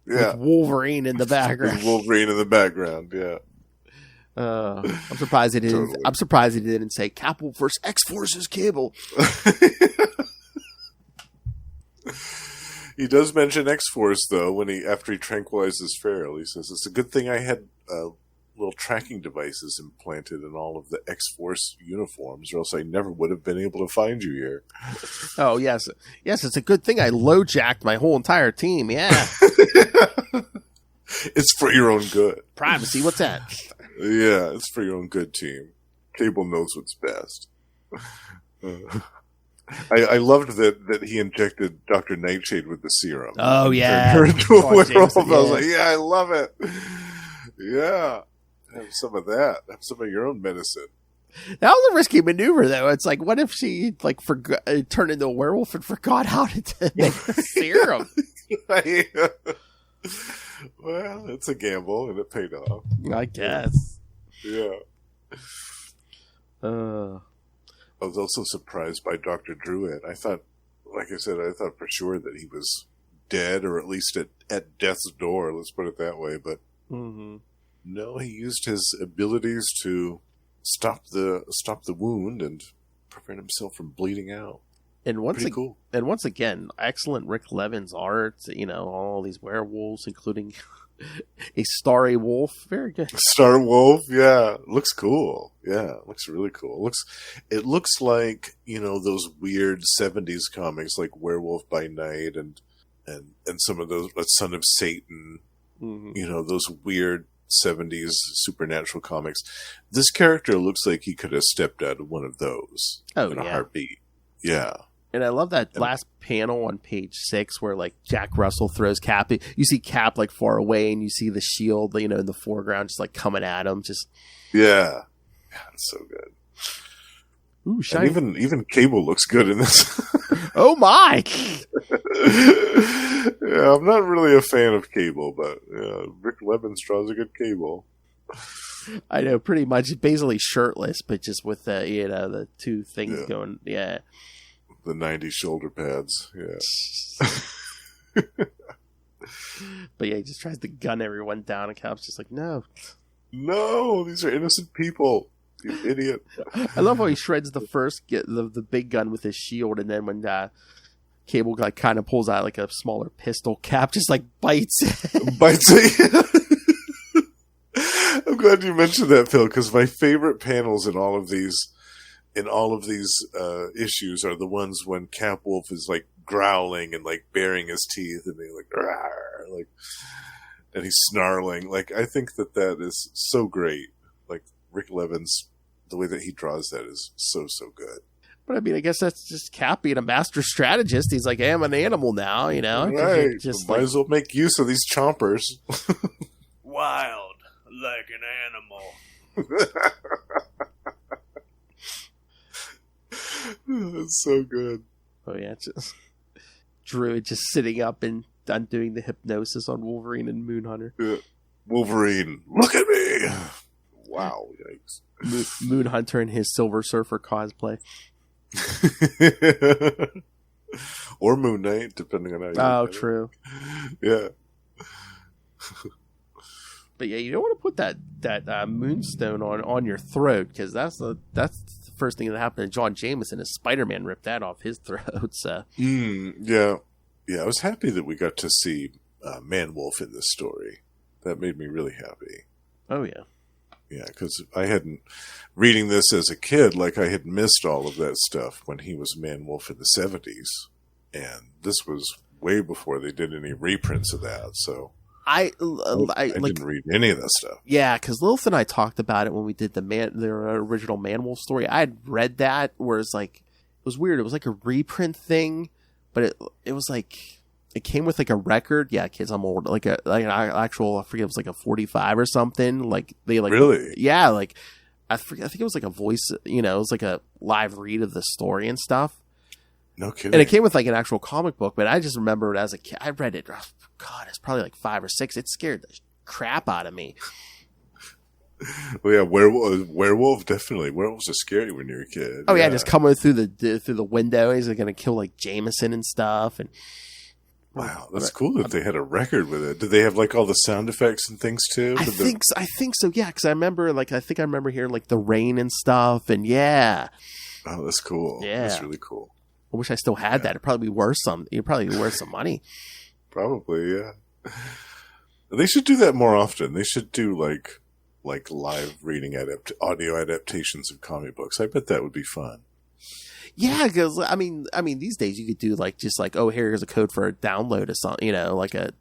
Yeah, with Wolverine in the background. Yeah. I'm surprised it didn't. Totally. I'm surprised it didn't say Capwolf versus X-Force's Cable. He does mention X-Force though after he tranquilizes Feral. He says it's a good thing I had little tracking devices implanted in all of the X-Force uniforms, or else I never would have been able to find you here. Oh yes, it's a good thing I low-jacked my whole entire team. Yeah, it's for your own good. Privacy. What's that? Yeah, it's for your own good, team. Cable knows what's best. I loved that he injected Dr. Nightshade with the serum. Oh, yeah. Her into a werewolf. I was like, yeah, I love it. Yeah. Have some of that. Have some of your own medicine. That was a risky maneuver, though. It's like, what if she forgot, turned into a werewolf and forgot how to make the serum? Well, it's a gamble, and it paid off. I guess. Yeah. I was also surprised by Dr. Druid. I thought, like I said, for sure that he was dead, or at least at death's door, let's put it that way. But no, he used his abilities to stop the wound and prevent himself from bleeding out. And once cool. And once again, excellent Rick Levin's art. All these werewolves, including a starry wolf. Very good. Star Wolf, yeah, looks cool. Yeah, looks really cool. It looks like those weird '70s comics like Werewolf by Night and some of those Son of Satan. Mm-hmm. Those weird '70s supernatural comics. This character looks like he could have stepped out of one of those in a heartbeat. Yeah. And I love that last panel on page 6 where like Jack Russell throws Cap. You see Cap like far away, and you see the shield, in the foreground, just like coming at him. Just yeah, it's so good. Ooh, shiny. And even Cable looks good in this. Oh my! Yeah, I'm not really a fan of Cable, but Rick Levins draws a good Cable. I know, pretty much basically shirtless, but just with the the two things going. Yeah. The 90s shoulder pads, yeah. But yeah, he just tries to gun everyone down, and Cap's just like, no. No, these are innocent people, you idiot. I love how he shreds the big gun with his shield, and then when Cable like kind of pulls out like a smaller pistol, Cap just like bites it. I'm glad you mentioned that, Phil, because my favorite panels in all of these issues are the ones when Cap Wolf is like growling and like baring his teeth and being like, "Rawr," like, and he's snarling. Like, I think that is so great. Like Rick Levins, the way that he draws that is so good. But I mean, I guess that's just Cap being a master strategist. He's like, hey, I'm an animal now, Right. Just might as well make use of these chompers. Wild like an animal. That's so good. Oh yeah, just Druid just sitting up and undoing the hypnosis on Wolverine and Moonhunter. Yeah. Wolverine, look at me! Wow, yikes. Moonhunter and his Silver Surfer cosplay. Or Moon Knight, depending on how you Oh, look at true. it. Yeah. But yeah, you don't want to put that moonstone on your throat, because that's the first thing that happened to John Jameson is Spider-Man ripped that off his throat. So yeah. I was happy that we got to see Man-Wolf in this story. That made me really happy. Oh yeah. Yeah, because I hadn't reading this as a kid, like I had missed all of that stuff when he was Man-Wolf in the 70s, and this was way before they did any reprints of that. So I didn't read any of that stuff. Yeah, because Lilith and I talked about it when we did their original Man-Wolf story. I had read that, whereas like it was weird. It was like a reprint thing, but it was like it came with like a record. Yeah, kids, I'm old. Like an actual, I forget, it was like a 45 or something. Like they like really, yeah. Like I think it was like a voice. It was like a live read of the story and stuff. No kidding. And it came with like an actual comic book, but I just remember it as a kid. I read it. Oh, God, it's probably like 5 or 6. It scared the crap out of me. Well, yeah, werewolf definitely. Werewolves are scary when you're a kid. Oh yeah, just coming through the window. He's going to kill like Jameson and stuff. And wow, that's cool that they had a record with it. Did they have like all the sound effects and things too? I think so. Yeah, because I remember hearing like the rain and stuff. And yeah. Oh, that's cool. Yeah, that's really cool. I wish I still had that. It'd probably be worth some. It'd probably be worth some money. Probably, yeah. They should do that more often. They should do like live reading audio adaptations of comic books. I bet that would be fun. Yeah, because I mean, these days you could do like just like, oh, here's a code for a download or something, like a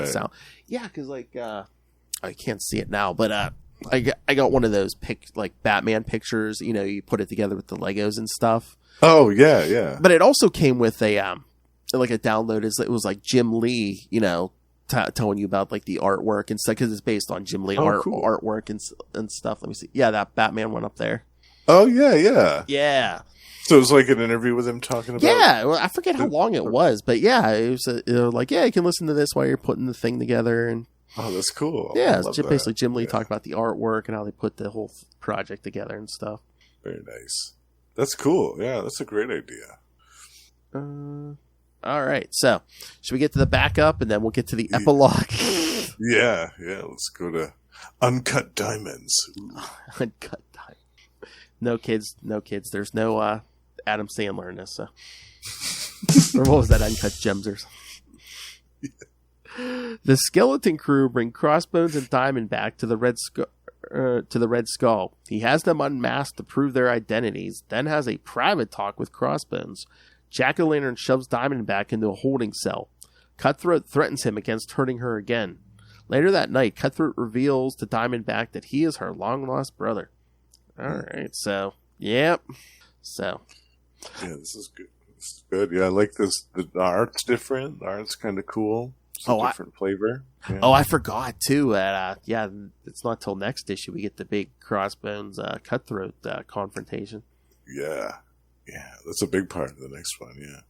sound. Yeah, because like I can't see it now, but I got one of those like Batman pictures. You put it together with the Legos and stuff. Oh yeah. But it also came with a like a download. It was like Jim Lee, telling you about like the artwork and stuff, because it's based on Jim Lee artwork and stuff. Let me see. Yeah, that Batman one up there. Oh yeah. So it was like an interview with him talking about. Yeah, well, I forget how long it was, but yeah, it was like, yeah, you can listen to this while you're putting the thing together. And oh, that's cool. Yeah, it's basically Jim Lee talking about the artwork and how they put the whole project together and stuff. Very nice. That's cool. Yeah, that's a great idea. All right, so should we get to the backup and then we'll get to the epilogue? Yeah. Let's go to Uncut Diamonds. Uncut Diamonds. No kids. There's no Adam Sandler in this. So. Or what was that? Uncut Gemsers. The skeleton crew bring Crossbones and Diamondback to the Red Skull. He has them unmasked to prove their identities, then has a private talk with Crossbones. Jack-o'-lantern shoves Diamondback into a holding cell. Cutthroat threatens him against hurting her again. Later that night, Cutthroat reveals to Diamondback that he is her long-lost brother. Alright, so, yep. So. Yeah, this is good. This is good. Yeah, I like this. The art's different. The art's kind of cool. It's a different flavor. Yeah. Oh, I forgot, too. It's not till next issue we get the big Crossbones Cutthroat confrontation. Yeah. Yeah, that's a big part of the next one, yeah.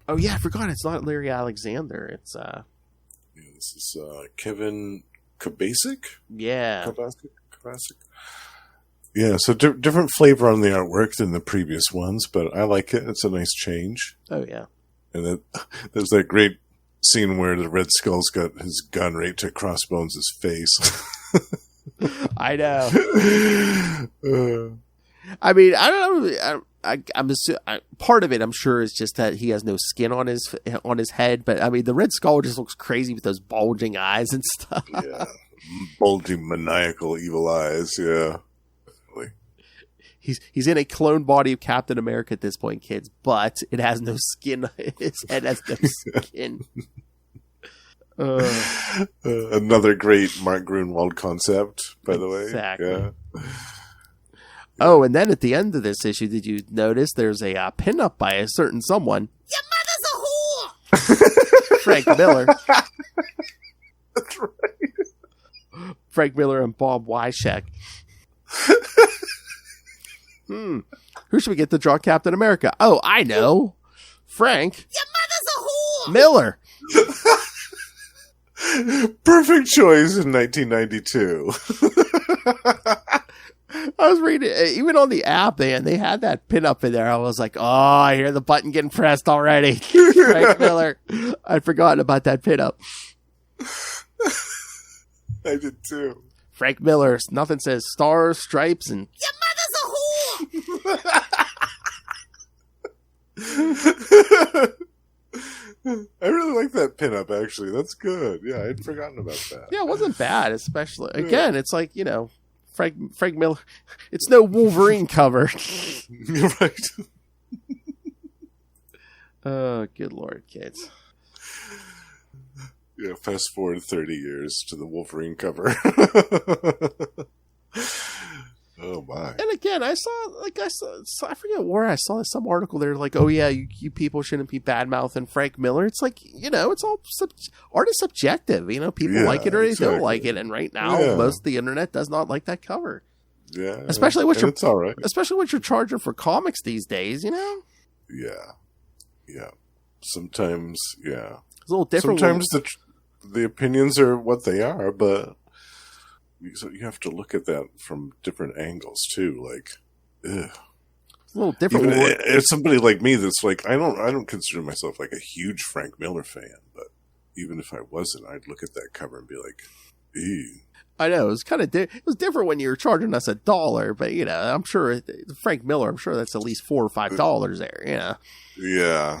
Oh, yeah, I forgot. It's not Larry Alexander. It's, Yeah, this is Kevin Kabasic? Yeah. Kabasic? Yeah, so different flavor on the artwork than the previous ones, but I like it. It's a nice change. Oh, yeah. And then there's that great scene where the Red Skull's got his gun right to Crossbones' face. I know. I mean, I don't know. I'm part of it, I'm sure, is just that he has no skin on his head. But I mean, the Red Skull just looks crazy with those bulging eyes and stuff. Yeah, bulging, maniacal, evil eyes. Yeah, he's in a clone body of Captain America at this point, kids. But it has no skin. His head has no skin. Another great Mark Gruenwald concept, by the way. Exactly. Yeah. Oh, and then at the end of this issue, did you notice there's a pinup by a certain someone? Your mother's a whore! Frank Miller. That's right. Frank Miller and Bob Wyshek. Who should we get to draw Captain America? Oh, I know. Frank. Your mother's a whore! Miller. Perfect choice in 1992. I was reading, even on the app, they had that pin up in there. I was like, oh, I hear the button getting pressed already. Frank Miller. I'd forgotten about that pin up. I did too. Frank Miller. Nothing says stars, stripes, and your mother's a whore. I really like that pinup, actually. That's good. Yeah, I'd forgotten about that. Yeah, it wasn't bad, especially. Again, it's like, Frank Miller. It's no Wolverine cover. You're right. Oh, good Lord, kids. Yeah, fast forward 30 years to the Wolverine cover. Oh, my. And again, I forget where I saw some article there like, oh, yeah, you people shouldn't be bad-mouthing Frank Miller. It's like, it's all, art is subjective. People like it or they don't like it. And right now, most of the internet does not like that cover. Yeah. Especially it's all right. Especially what you're charging for comics these days, Yeah. Yeah. Sometimes, yeah. It's a little different. Sometimes the opinions are what they are, but so you have to look at that from different angles too. Like, ugh. It's a little different. If somebody like me that's like, I don't consider myself like a huge Frank Miller fan, but even if I wasn't, I'd look at that cover and be like, ew. I know, it was kind of it was different when you were charging us $1, but I'm sure Frank Miller, I'm sure that's at least $4 or $5 there. Yeah.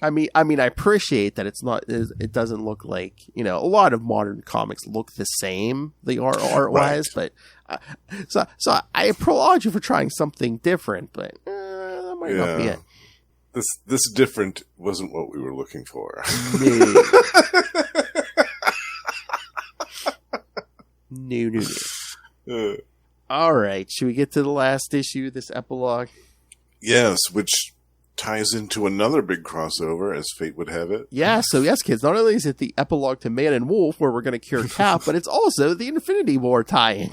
I mean, I appreciate that it doesn't look like, a lot of modern comics look the same, the art wise, right. But so I applaud you for trying something different, but that might not be it. This different wasn't what we were looking for. No. All right, should we get to the last issue, this epilogue? Yes, which ties into another big crossover, as fate would have it. Yeah, so yes, kids, not only is it the epilogue to Man and Wolf, where we're going to cure Cap, but it's also the Infinity War tie-in.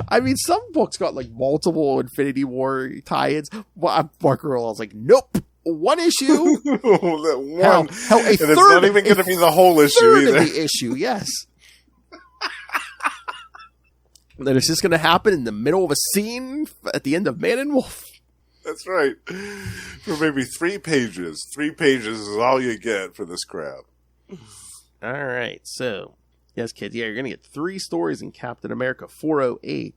I mean, some books got like multiple Infinity War tie-ins. Well, Mark Rural was like, nope, one issue. Hell, a and third, it's not even going to be the whole issue either. The issue, yes. Then it's just going to happen in the middle of a scene at the end of Man and Wolf. That's right. For maybe 3 pages. 3 pages is all you get for this crap. All right. So, yes, kids. Yeah, you're going to get 3 stories in Captain America 408.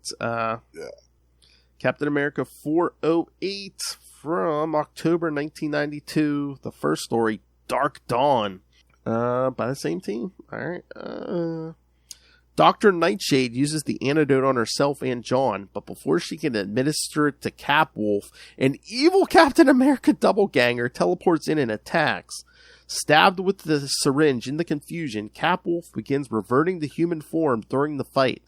Captain America 408 from October 1992. The first story, Dark Dawn, by the same team. All right. Dr. Nightshade uses the antidote on herself and John, but before she can administer it to Capwolf, an evil Captain America doppelganger teleports in and attacks. Stabbed with the syringe in the confusion, Capwolf begins reverting to human form during the fight.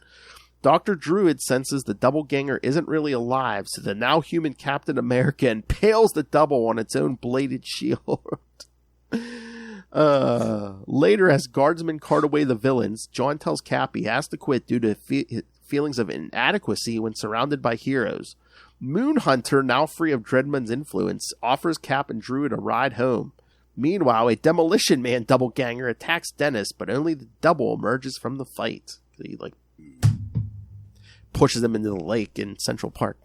Dr. Druid senses the doppelganger isn't really alive, so the now human Captain America impales the double on its own bladed shield. Later, as guardsmen cart away the villains, John tells Cap he has to quit due to feelings of inadequacy when surrounded by heroes. Moonhunter, now free of Dredmund's influence, offers Cap and Druid a ride home. Meanwhile, a Demolition Man doppelganger attacks Dennis, but only the double emerges from the fight. He pushes him into the lake in Central Park.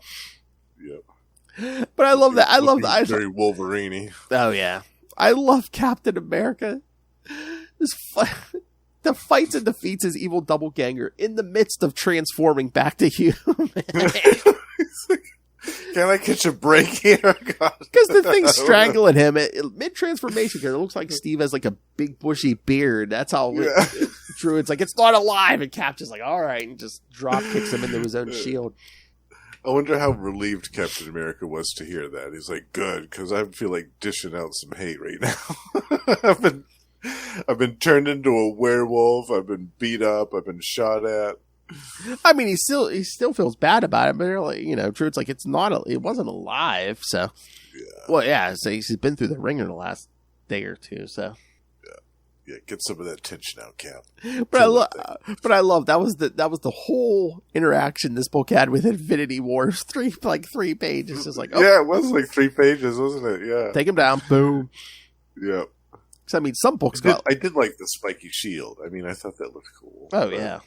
Yep. But I love that. I love that. Very Wolverine-y. Oh yeah, I love Captain America. The fights and defeats his evil doppelganger in the midst of transforming back to human. Can I catch a break here? Because the thing's strangling him mid-transformation, because it looks like Steve has like a big bushy beard. That's how Druid's like, it's not alive, and Cap just like, all right, and just drop kicks him into his own shield. I wonder how relieved Captain America was to hear that. He's like, good, because I feel like dishing out some hate right now. I've been turned into a werewolf. I've been beat up. I've been shot at. I mean, he still feels bad about it, but Druid's like, it wasn't alive, so. Yeah. Well, yeah, so he's been through the ringer the last day or two, so. Yeah, get some of that tension out, Cap. But I love that was the whole interaction this book had with Infinity War. 3 pages, just like, oh, yeah, it was like 3 pages, wasn't it? Yeah, take him down, boom. Yeah. I mean, some books I did like the spiky shield. I mean, I thought that looked cool. Oh yeah,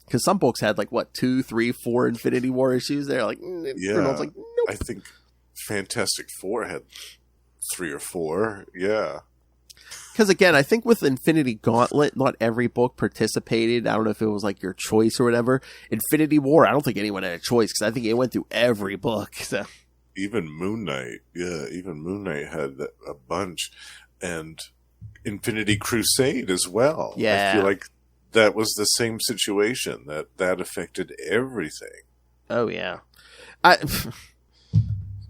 because some books had 2, 3, 4 Infinity War issues. They're like, yeah, nope. I think Fantastic Four had 3 or 4. Yeah. Because again, I think with Infinity Gauntlet, not every book participated. I don't know if it was your choice or whatever. Infinity War, I don't think anyone had a choice because I think it went through every book. So. Even Moon Knight, had a bunch, and Infinity Crusade as well. Yeah. I feel like that was the same situation, that affected everything. Oh yeah.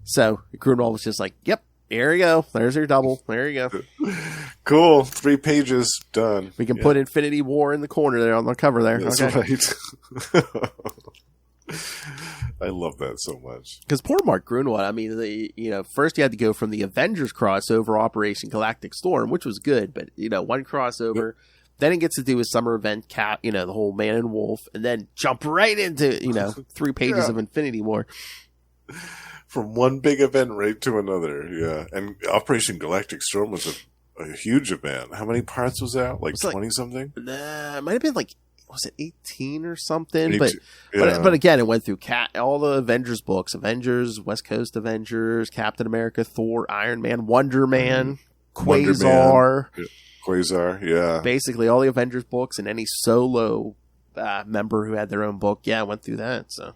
So Grunwald was just like, yep. There you go. There's your double. There you go. Cool. 3 pages done. We can put Infinity War in the corner there on the cover there. That's right. I love that so much. Because poor Mark Grunwald, I mean, first you had to go from the Avengers crossover, Operation Galactic Storm, which was good, but, one crossover. Then he gets to do his summer event, Cap, the whole Man and Wolf, and then jump right into, 3 pages of Infinity War. From one big event right to another, yeah. And Operation Galactic Storm was a huge event. How many parts was that? 20-something? Nah, it might have been was it 18 or something? 18, but again, it went through all the Avengers books. Avengers, West Coast Avengers, Captain America, Thor, Iron Man, Wonder Man, Quasar. Quasar, yeah. Basically all the Avengers books and any solo member who had their own book, went through that. So,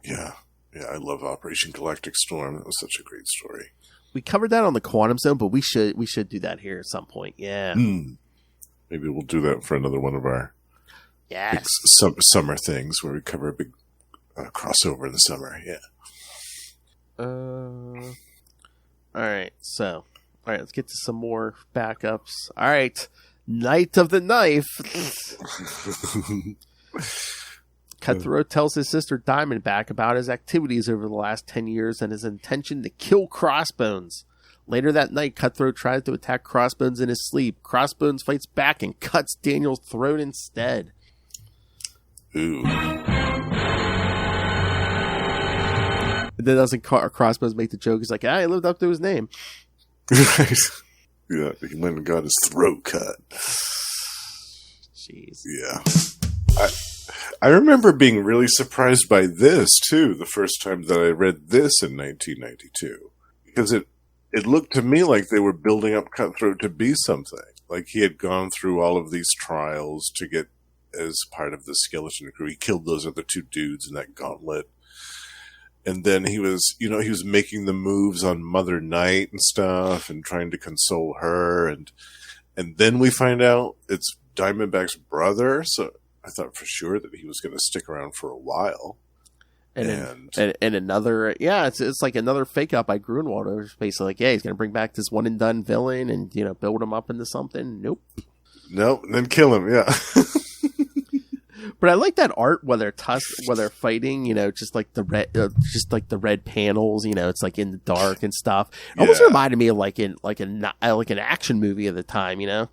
Yeah. Yeah, I love Operation Galactic Storm. That was such a great story. We covered that on the Quantum Zone, but we should do that here at some point. Yeah. Maybe we'll do that for another one of our big summer things where we cover a big crossover in the summer. Yeah. All right. So, let's get to some more backups. All right. Night of the Knife. Cutthroat tells his sister Diamondback about his activities over the last 10 years and his intention to kill Crossbones. Later that night, Cutthroat tries to attack Crossbones in his sleep. Crossbones fights back and cuts Daniel's throat instead. Ooh. Then doesn't Crossbones make the joke? He's like, he lived up to his name. Right. Yeah, he went and got his throat cut. Jeez. Yeah. I remember being really surprised by this, too, the first time that I read this in 1992. Because it looked to me like they were building up Cutthroat to be something. Like he had gone through all of these trials to get as part of the skeleton crew. He killed those other 2 dudes in that gauntlet. And then he was making the moves on Mother Night and stuff and trying to console her. And then we find out it's Diamondback's brother. So I thought for sure that he was going to stick around for a while. And another, it's like another fake out by Grunwald. It's basically like, he's going to bring back this one and done villain and, build him up into something. Nope. And then kill him. Yeah. But I like that art where they're fighting, just like the red panels, it's like in the dark and stuff. It almost reminded me of like an action movie of the time,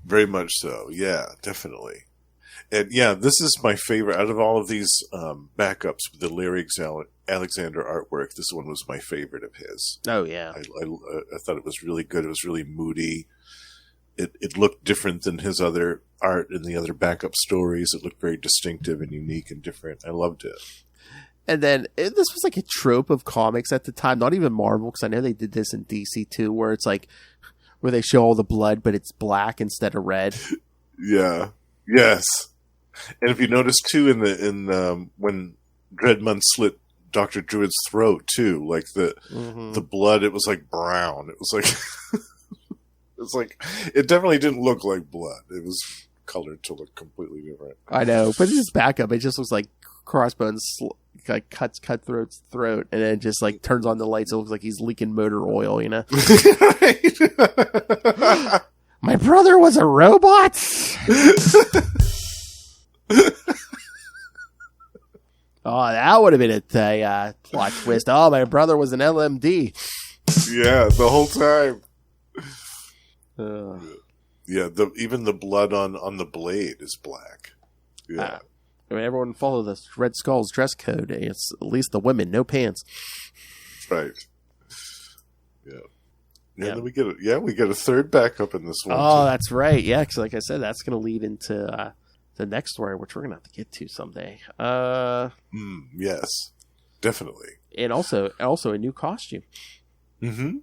Very much so. Yeah, definitely. And this is my favorite out of all of these backups. The Larry Alexander artwork, this one was my favorite of his. Oh yeah, I thought it was really good. It was really moody. It looked different than his other art in the other backup stories. It looked very distinctive and unique and different. I loved it. And then this was like a trope of comics at the time, not even Marvel, because I know they did this in DC too, where it's like where they show all the blood, but it's black instead of red. Yeah. Yes. And if you notice too, in when Dredmund slit Dr. Druid's throat too, like the blood, it was like brown. It was like it definitely didn't look like blood. It was colored to look completely different. I know, but it's backup. It just looks like Crossbones like cuts Cutthroat's throat, and then just like turns on the lights. It looks like he's leaking motor oil. My brother was a robot. Oh, that would have been a plot twist. Oh, my brother was an LMD. Yeah, the whole time. Even the blood on the blade is black. Yeah. Everyone follow the Red Skull's dress code. It's at least the women, no pants. Right. Yeah. And then we get a third backup in this one. Oh, that's right. Yeah, because like I said, that's going to lead into the next story, which we're going to have to get to someday. Yes, definitely. And also a new costume. Mm-hmm.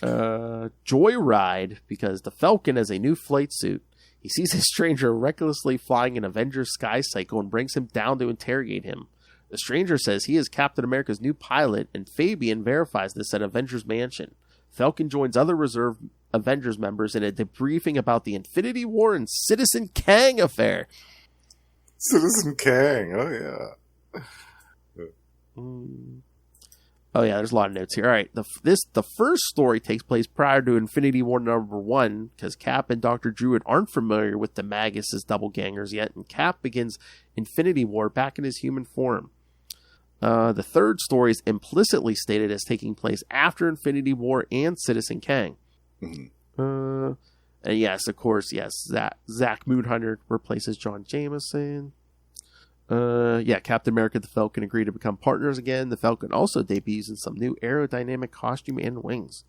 Joyride, because the Falcon has a new flight suit. He sees a stranger recklessly flying an Avengers sky cycle and brings him down to interrogate him. The stranger says he is Captain America's new pilot, and Fabian verifies this at Avengers Mansion. Falcon joins other reserve Avengers members in a debriefing about the Infinity War and Citizen Kang affair. Citizen Kang, oh yeah. Oh yeah, there's a lot of notes here. All right, the first story takes place prior to Infinity War #1 because Cap and Dr. Druid aren't familiar with the Magus as doppelgangers yet, and Cap begins Infinity War back in his human form. The third story is implicitly stated as taking place after Infinity War and Citizen Kang. Mm-hmm. And yes, of course, Zach Moonhunter replaces John Jameson. Captain America and the Falcon agree to become partners again. The Falcon also debuts in some new aerodynamic costume and wings.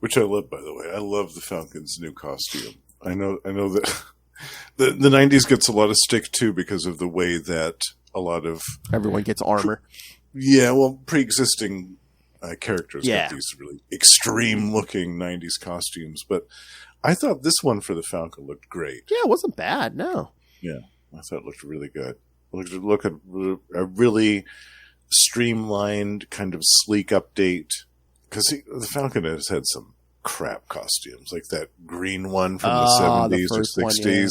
Which I love, by the way. I love the Falcon's new costume. I know that the 90s gets a lot of stick, too, because of the way that a lot of... Everyone gets armor. Pre-existing characters get these really extreme-looking 90s costumes. But I thought this one for the Falcon looked great. Yeah, it wasn't bad, no. Yeah, I thought it looked really good. Look at a really streamlined, kind of sleek update. Because the Falcon has had some crap costumes, like that green one from the 70s or 60s.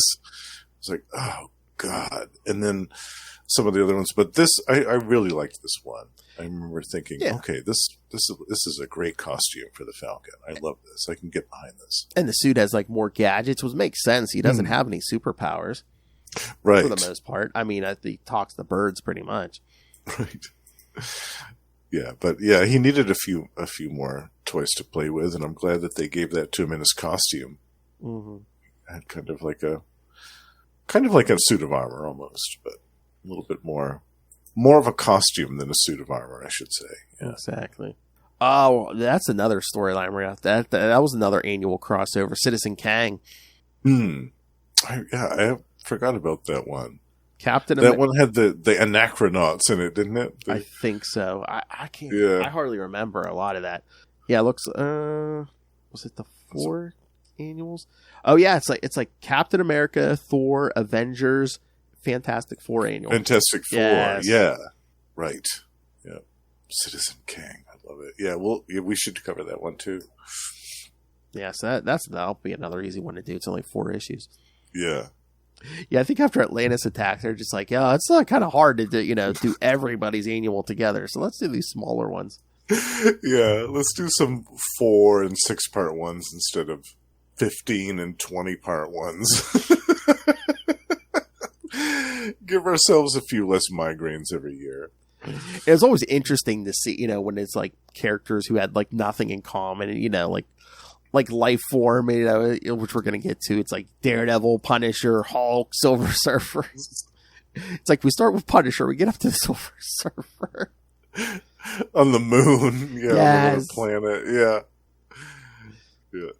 It's like, oh, God. And then some of the other ones. But this, I really liked this one. I remember thinking, okay, this is a great costume for the Falcon. I love this. I can get behind this. And the suit has like more gadgets, which makes sense. He doesn't have any superpowers. Right. For the most part. I mean, he talks to birds pretty much. Right. Yeah, but he needed a few more toys to play with, and I'm glad that they gave that to him in his costume. Mm-hmm. Had kind of like a suit of armor almost, but a little bit more of a costume than a suit of armor, I should say. Yeah. Exactly. Oh, that's another storyline we're out. That was another annual crossover. Citizen Kang. I forgot about that one. That one had the anachronauts in it, didn't it? I think so. I can't. Yeah. I hardly remember a lot of that. Yeah, it looks. Was it the 4 annuals? Oh yeah, it's like Captain America, Thor, Avengers, Fantastic Four annual. Fantastic Four. Yes. Yeah. Right. Yeah. Citizen Kang. I love it. Yeah, we should cover that one too. Yeah, so that'll be another easy one to do. It's only 4 issues. Yeah. Yeah, I think after Atlantis attacks, they're just like, yeah, it's kind of hard to do everybody's annual together. So let's do these smaller ones. Yeah, let's do some 4 and 6 part ones instead of 15 and 20 part ones. Give ourselves a few less migraines every year. It's always interesting to see, when it's like characters who had like nothing in common, like life form, which we're going to get to. It's like Daredevil, Punisher, Hulk, Silver Surfer. It's like we start with Punisher, we get up to the Silver Surfer. On the moon. Yeah, yes. On the planet. Yeah. Yeah.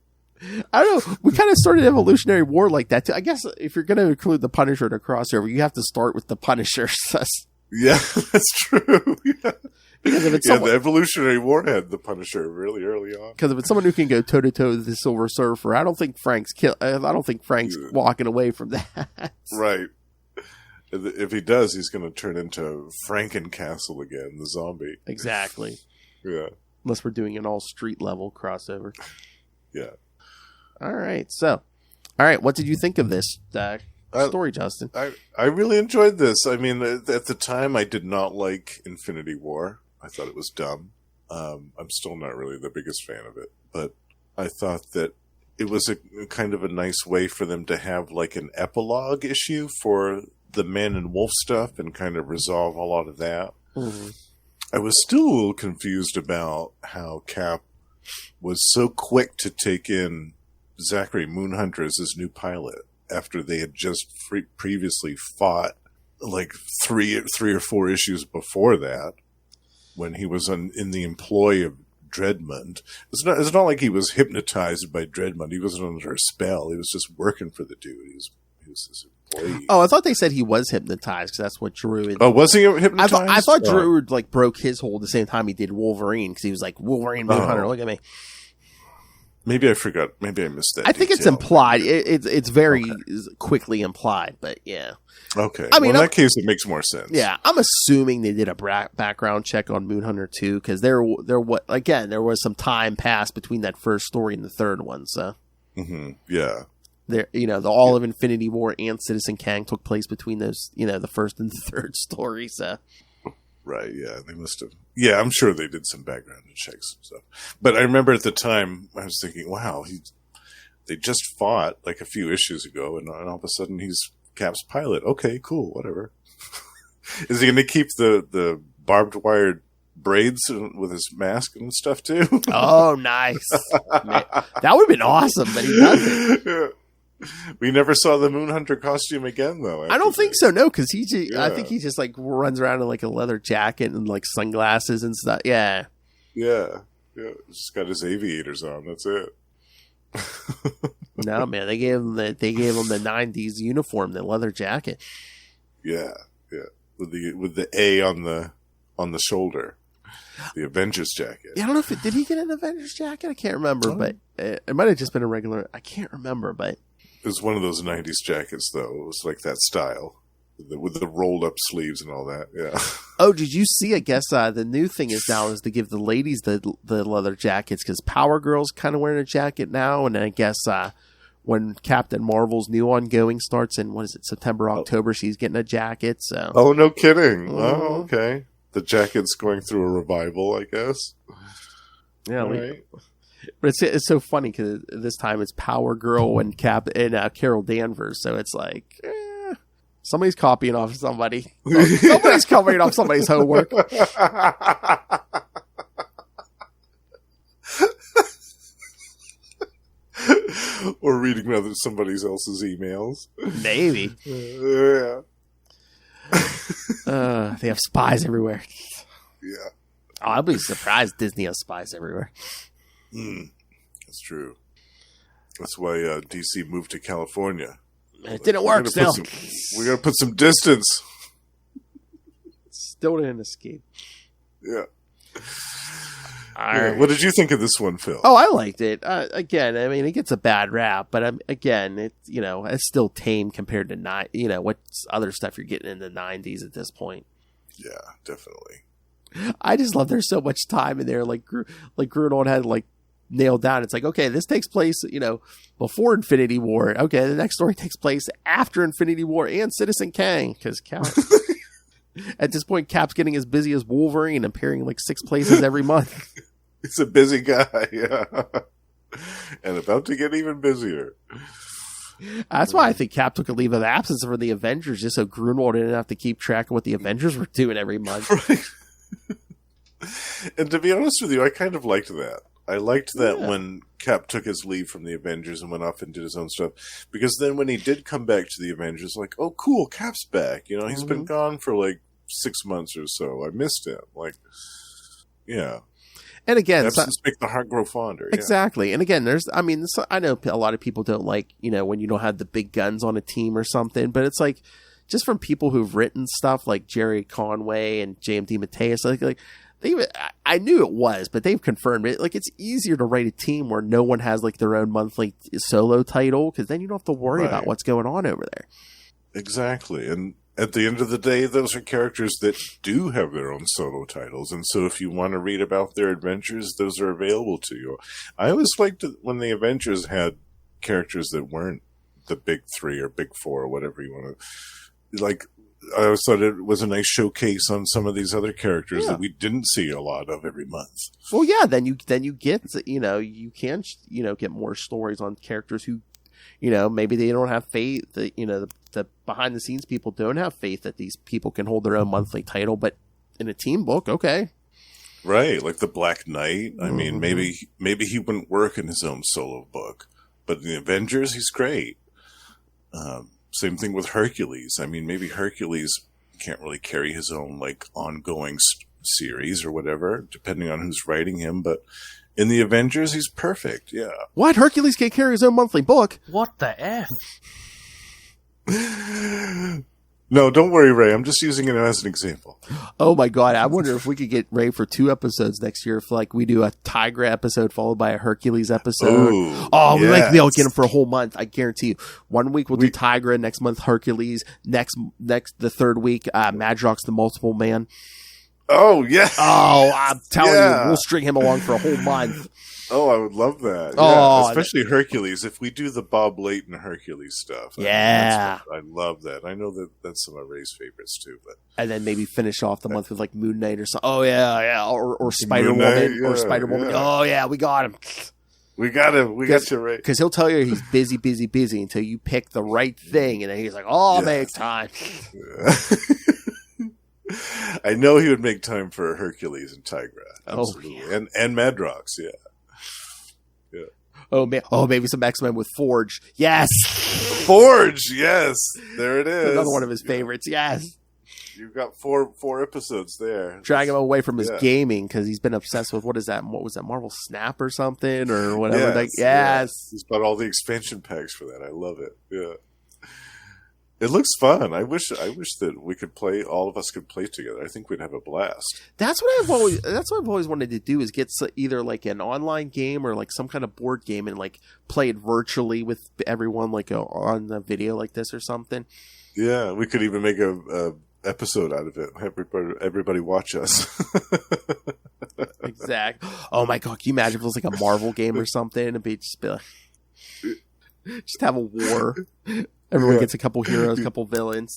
I don't know. We kind of started Evolutionary War like that too. I guess if you're going to include the Punisher in a crossover, you have to start with the Punisher. Yeah, that's true. Yeah. Because if it's the Evolutionary War had the Punisher really early on. Because if it's someone who can go toe to toe with the Silver Surfer, I don't think Frank's walking away from that. Right. If he does, he's going to turn into Frankencastle again, the zombie. Exactly. Yeah. Unless we're doing an all street level crossover. Yeah. All right. So, what did you think of this story, Justin? I really enjoyed this. I mean, at the time, I did not like Infinity War. I thought it was dumb. I'm still not really the biggest fan of it, but I thought that it was a kind of a nice way for them to have like an epilogue issue for the Man and Wolf stuff and kind of resolve a lot of that. Mm-hmm. I was still a little confused about how Cap was so quick to take in Zachary Moonhunter as his new pilot after they had just previously fought like three or 4 issues before that when he was in the employ of Dredmund. It's not like he was hypnotized by Dredmund. He wasn't under a spell. He was just working for the dude. He was his employee. Oh, I thought they said he was hypnotized because that's what Druid. Oh, was he hypnotized? I thought Druid like broke his hold the same time he did Wolverine because he was like Wolverine Moonhunter. Look at me. Maybe I forgot. Maybe I missed that. I think it's implied. It's very quickly implied, but yeah. Okay. I mean, in that case, it makes more sense. Yeah, I'm assuming they did a background check on Moonhunter too, because there was some time passed between that first story and the third one. So, yeah, there, all of Infinity War and Citizen Kang took place between those, the first and the third story. So, right, yeah, they must have. Yeah, I'm sure they did some background checks and stuff. But I remember at the time, I was thinking, wow, they just fought like a few issues ago, and all of a sudden he's Cap's pilot. Okay, cool, whatever. Is he going to keep the barbed wire braids with his mask and stuff too? Oh, nice. Man, that would have been awesome, but he doesn't. Yeah. We never saw the Moonhunter costume again, though. I don't think so, no, because I think he just like runs around in like a leather jacket and like sunglasses and stuff. Yeah. Yeah. Just got his aviators on. That's it. No, man, they gave him the 90s uniform, the leather jacket. Yeah, with the A on the shoulder, the Avengers jacket. Yeah, I don't know if did he get an Avengers jacket? I can't remember, but it might have just been a regular. I can't remember, but it was one of those 90s jackets, though. It was like that style. With the rolled up sleeves and all that, yeah. Oh, did you see? I guess the new thing is now is to give the ladies the leather jackets because Power Girl's kind of wearing a jacket now, and I guess when Captain Marvel's new ongoing starts in September, October, she's getting a jacket. So. Oh, no kidding! Oh, okay. The jacket's going through a revival, I guess. Yeah, right. But it's so funny because this time it's Power Girl and Cap and Carol Danvers, so it's like. Somebody's copying off somebody. Somebody's copying off somebody's homework. Or reading somebody else's emails. Maybe. Yeah. They have spies everywhere. Yeah. Oh, I'd be surprised Disney has spies everywhere. That's true. That's why DC moved to California. It didn't work still. We gotta put some distance. Still didn't escape. Yeah. All right. What did you think of this one, Phil? Oh, I liked it. Again, I mean, it gets a bad rap, but it's still tame compared to what other stuff you're getting in the 90s at this point. Yeah, definitely. I just love there's so much time in there. Like Grunwald had like nailed down. It's like, okay, this takes place, before Infinity War. Okay, the next story takes place after Infinity War and Citizen Kang, because at this point, Cap's getting as busy as Wolverine, appearing like 6 places every month. He's a busy guy, yeah. And about to get even busier. That's why I think Cap took a leave of absence for the Avengers, just so Grunwald didn't have to keep track of what the Avengers were doing every month. Right. And to be honest with you, I kind of liked that. I liked that when Cap took his leave from the Avengers and went off and did his own stuff. Because then when he did come back to the Avengers, like, oh, cool, Cap's back. He's been gone for like 6 months or so. I missed him. Like, yeah. And again, absence make the heart grow fonder. Exactly. Yeah. And again, I know a lot of people don't like, when you don't have the big guns on a team or something, but it's like, just from people who've written stuff like Jerry Conway and JMD Mateus, I knew it was, but they've confirmed it. Like, it's easier to write a team where no one has like their own monthly solo title, because then you don't have to worry about what's going on over there. Exactly. And at the end of the day, those are characters that do have their own solo titles. And so if you want to read about their adventures, those are available to you. I always liked it when the Avengers had characters that weren't the big 3 or big 4 or whatever you want to. Like, I always thought it was a nice showcase on some of these other characters that we didn't see a lot of every month. Well, yeah, then you get, you can, get more stories on characters who, maybe they don't have faith that, the behind the scenes people don't have faith that these people can hold their own monthly title, but in a team book, okay. Right. Like the Black Knight. I mean, maybe he wouldn't work in his own solo book, but in the Avengers, he's great. Same thing with Hercules. I mean, maybe Hercules can't really carry his own like ongoing series or whatever, depending on who's writing him, but in the Avengers, he's perfect. Yeah. What? Hercules can't carry his own monthly book? What the F? No, don't worry, Ray. I'm just using it as an example. Oh my God. I wonder if we could get Ray for 2 episodes next year. If like we do a Tigra episode followed by a Hercules episode. We might be able to get him for a whole month. I guarantee you. 1 week we'll do Tigra, next month Hercules, next the third week, Madrox the Multiple Man. Oh, yeah. Oh, I'm telling you, we'll string him along for a whole month. Oh, I would love that. Oh, yeah, especially Hercules. If we do the Bob Layton Hercules stuff. Yeah. I love that. I know that that's some of Ray's favorites too. But and then maybe finish off the month with like Moon Knight or something. Oh, yeah. Or Spider-Woman. Or Spider-Woman. Yeah. Oh, yeah, we got him. We got him. We got you, Ray. Because he'll tell you he's busy until you pick the right thing. And then he's like, I'll make time. Yeah. I know he would make time for Hercules and Tigra. Absolutely. Oh, yeah. And Madrox, yeah. Oh, man. Oh, maybe some X-Men with Forge. Yes. Forge, yes. There it is. Another one of his favorites, yes. You've got four episodes there. Drag him away from his gaming because he's been obsessed with, what is that? What was that, Marvel Snap or something? Or whatever. Yes. He's bought all the expansion packs for that. I love it. Yeah. It looks fun. I wish that we could play. All of us could play together. I think we'd have a blast. That's what I've always wanted to do is get either like an online game or like some kind of board game and like play it virtually with everyone, like on a video like this or something. Yeah, we could even make a episode out of it. Everybody watch us. Exactly. Oh my God! Can you imagine if it was like a Marvel game or something? It'd be just have a war. Everyone gets a couple heroes, a couple villains.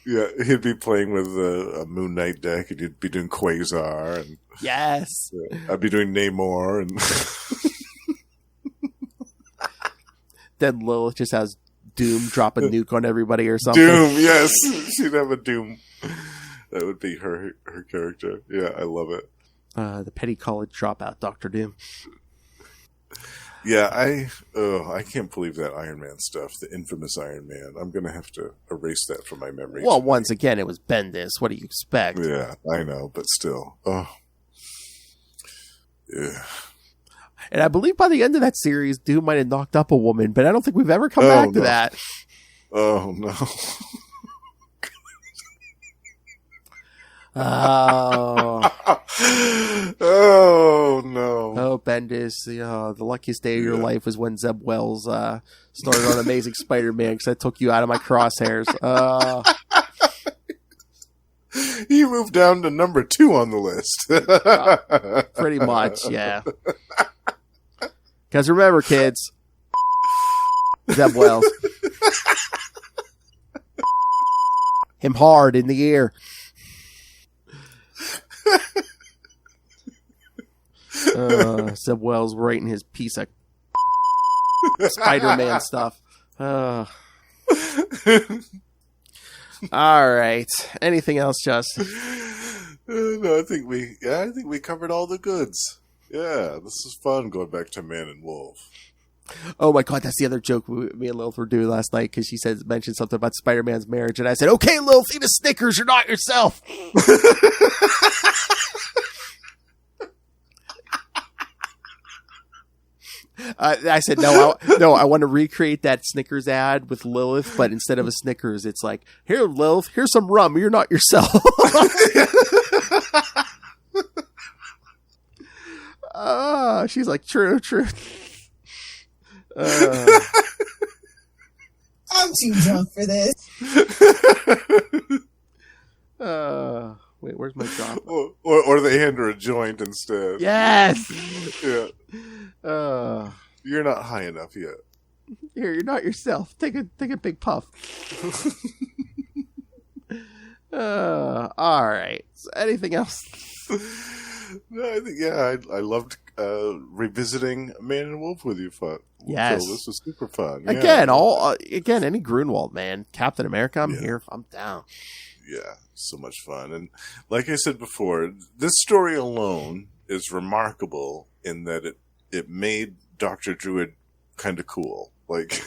Yeah, he'd be playing with a Moon Knight deck, and he'd be doing Quasar. And, yes. I'd be doing Namor. And then Lilith just has Doom drop a nuke on everybody or something. Doom, yes. She'd have a Doom. That would be her character. Yeah, I love it. The petty college dropout, Dr. Doom. Yeah, I can't believe that Iron Man stuff, the infamous Iron Man. I'm going to have to erase that from my memory. Well, once again, it was Bendis. What do you expect? Yeah, I know, but still. Oh. Yeah. And I believe by the end of that series, Doom might have knocked up a woman, but I don't think we've ever come back to that. Oh, no. Oh no! Oh, Bendis, the luckiest day of your life was when Zeb Wells started on Amazing Spider-Man because I took you out of my crosshairs. He moved down to number 2 on the list. Pretty much, yeah. Because remember, kids, Zeb Wells. Him hard in the ear. Zeb Wells writing his piece of Spider-Man stuff. All right. Anything else, Justin? No, I think we covered all the goods. Yeah, this is fun going back to Man and Wolf. Oh my God, that's the other joke me and Lilith were doing last night because she mentioned something about Spider-Man's marriage, and I said, "Okay, Lilith, eat a Snickers. You're not yourself." I said, no, I want to recreate that Snickers ad with Lilith, but instead of a Snickers, it's like, "Here, Lilith, here's some rum. You're not yourself." She's like, true. I'm too drunk for this. Wait, where's my drop? Or they hand her a joint instead. Yes. Yeah. You're not high enough yet. Here, you're not yourself. Take a big puff. All right. So anything else? No, I think I loved revisiting Man and Wolf with you. Yes, so this was super fun. Again, any Grunwald, man. Captain America, I'm here. I'm down. Yeah, so much fun. And like I said before, this story alone is remarkable in that it made Dr. Druid kind of cool. Like,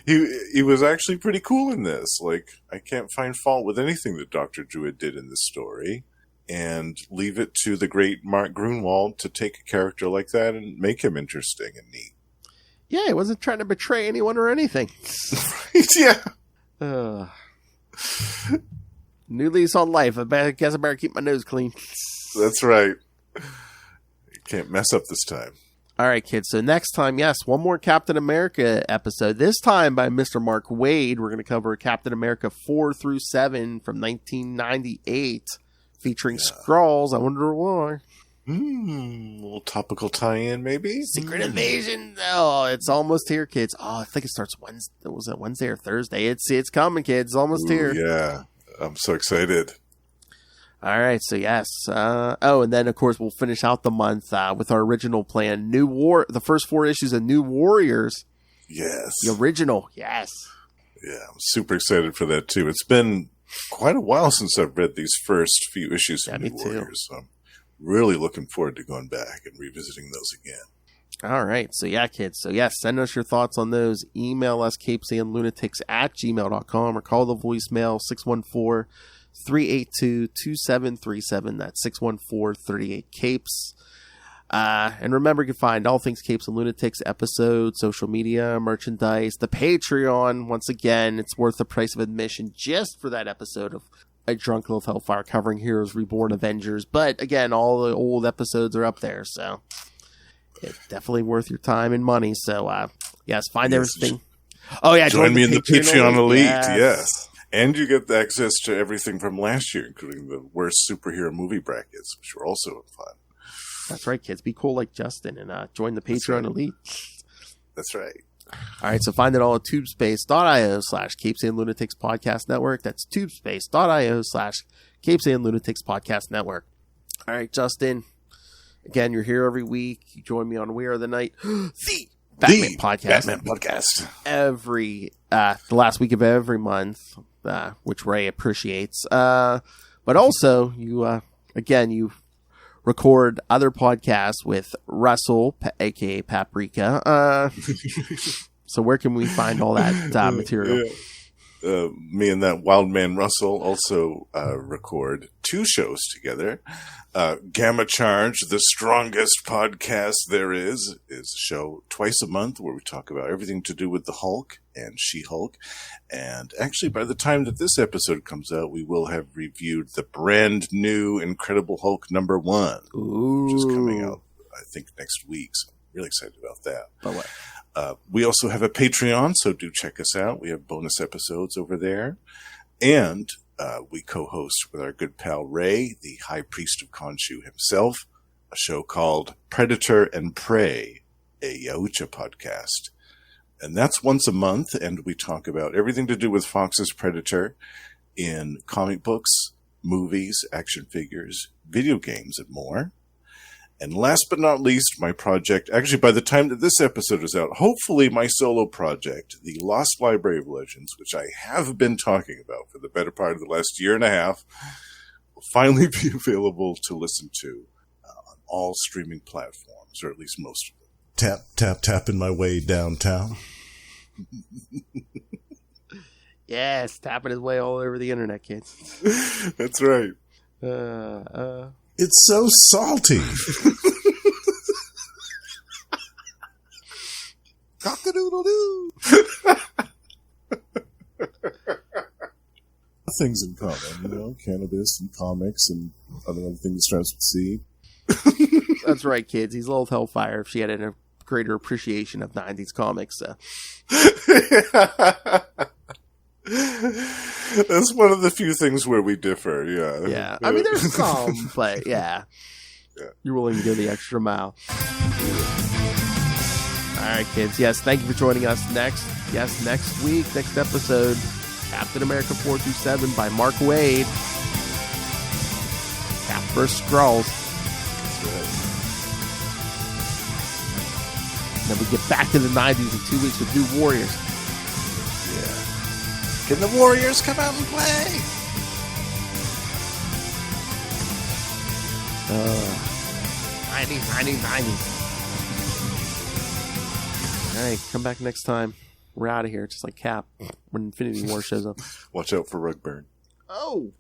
he was actually pretty cool in this. Like, I can't find fault with anything that Dr. Druid did in this story. And leave it to the great Mark Grunwald to take a character like that and make him interesting and neat. Yeah, he wasn't trying to betray anyone or anything. Yeah. New lease on life. I guess I better keep my nose clean. That's right. You can't mess up this time. All right, kids. So next time, yes, one more Captain America episode. This time by Mr. Mark Waid. We're going to cover Captain America 4 through 7 from 1998. Featuring Skrulls. I wonder why. A little topical tie-in, maybe? Secret Invasion. Oh, it's almost here, kids. Oh, I think it starts Wednesday. Was it Wednesday or Thursday? It's coming, kids. It's almost here. Yeah. I'm so excited. All right. So, yes. And then, of course, we'll finish out the month with our original plan. The first 4 issues of New Warriors. Yes. The original. Yes. Yeah. I'm super excited for that, too. It's been quite a while since I've read these first few issues of New Warriors. So I'm really looking forward to going back and revisiting those again. All right. So, yeah, kids. So, yes, send us your thoughts on those. Email us, CapesandLunatics@gmail.com, or call the voicemail 614-382-2737. That's 614-38-CAPES. And remember, you can find all things Capes and Lunatics, episodes, social media, merchandise, the Patreon. Once again, it's worth the price of admission just for that episode of A Drunk Little Hellfire covering Heroes Reborn Avengers. But again, all the old episodes are up there, so it's definitely worth your time and money. So, yes, find everything. Oh, yeah, join me in the Patreon Elite. Yes. And you get access to everything from last year, including the worst superhero movie brackets, which were also fun. That's right, kids. Be cool like Justin and join the Patreon Elite. That's right. All right, so find it all at tubespace.io/CapesandLunatics Podcast Network. That's tubespace.io/CapesandLunatics Podcast Network. All right, Justin. Again, you're here every week. You join me on We Are the Night, the Batman Podcast. Every the last week of every month, which Ray appreciates. But also, you record other podcasts with Russell, aka Paprika. So where can we find all that material? Me and that wild man Russell also record 2 shows together. Gamma Charge, the strongest podcast there is a show twice a month where we talk about everything to do with the Hulk and She-Hulk. And actually, by the time that this episode comes out, we will have reviewed the brand new Incredible Hulk #1, which is coming out, I think, next week. So I'm really excited about that. We also have a Patreon, so do check us out. We have bonus episodes over there. And we co-host with our good pal Ray, the High Priest of Khonshu himself, a show called Predator and Prey, a Yahucha podcast. And that's once a month, and we talk about everything to do with Fox's Predator in comic books, movies, action figures, video games, and more. And last but not least, my project, actually by the time that this episode is out, hopefully my solo project, The Lost Library of Legends, which I have been talking about for the better part of the last year and a half, will finally be available to listen to on all streaming platforms, or at least most of them. Tap, tap, tapping my way downtown. Yes, tapping his way all over the internet, kids. That's right. It's so salty. Cock-a-doodle-doo. Things in common, cannabis and comics and other things starts with C. That's right, kids. He's a little hellfire if she had a greater appreciation of 90s comics. That's one of the few things where we differ, yeah. Yeah. I mean, there's some, but yeah. You're willing to go the extra mile. All right, kids. Yes, thank you for joining us next week, next episode, Captain America 427 by Mark Waid. Cap vs. Skrulls. Then we get back to the 90s in 2 weeks with New Warriors. Yeah. Can the Warriors come out and play? 90s. All right, come back next time. We're out of here, just like Cap when Infinity War shows up. Watch out for Rugburn. Oh!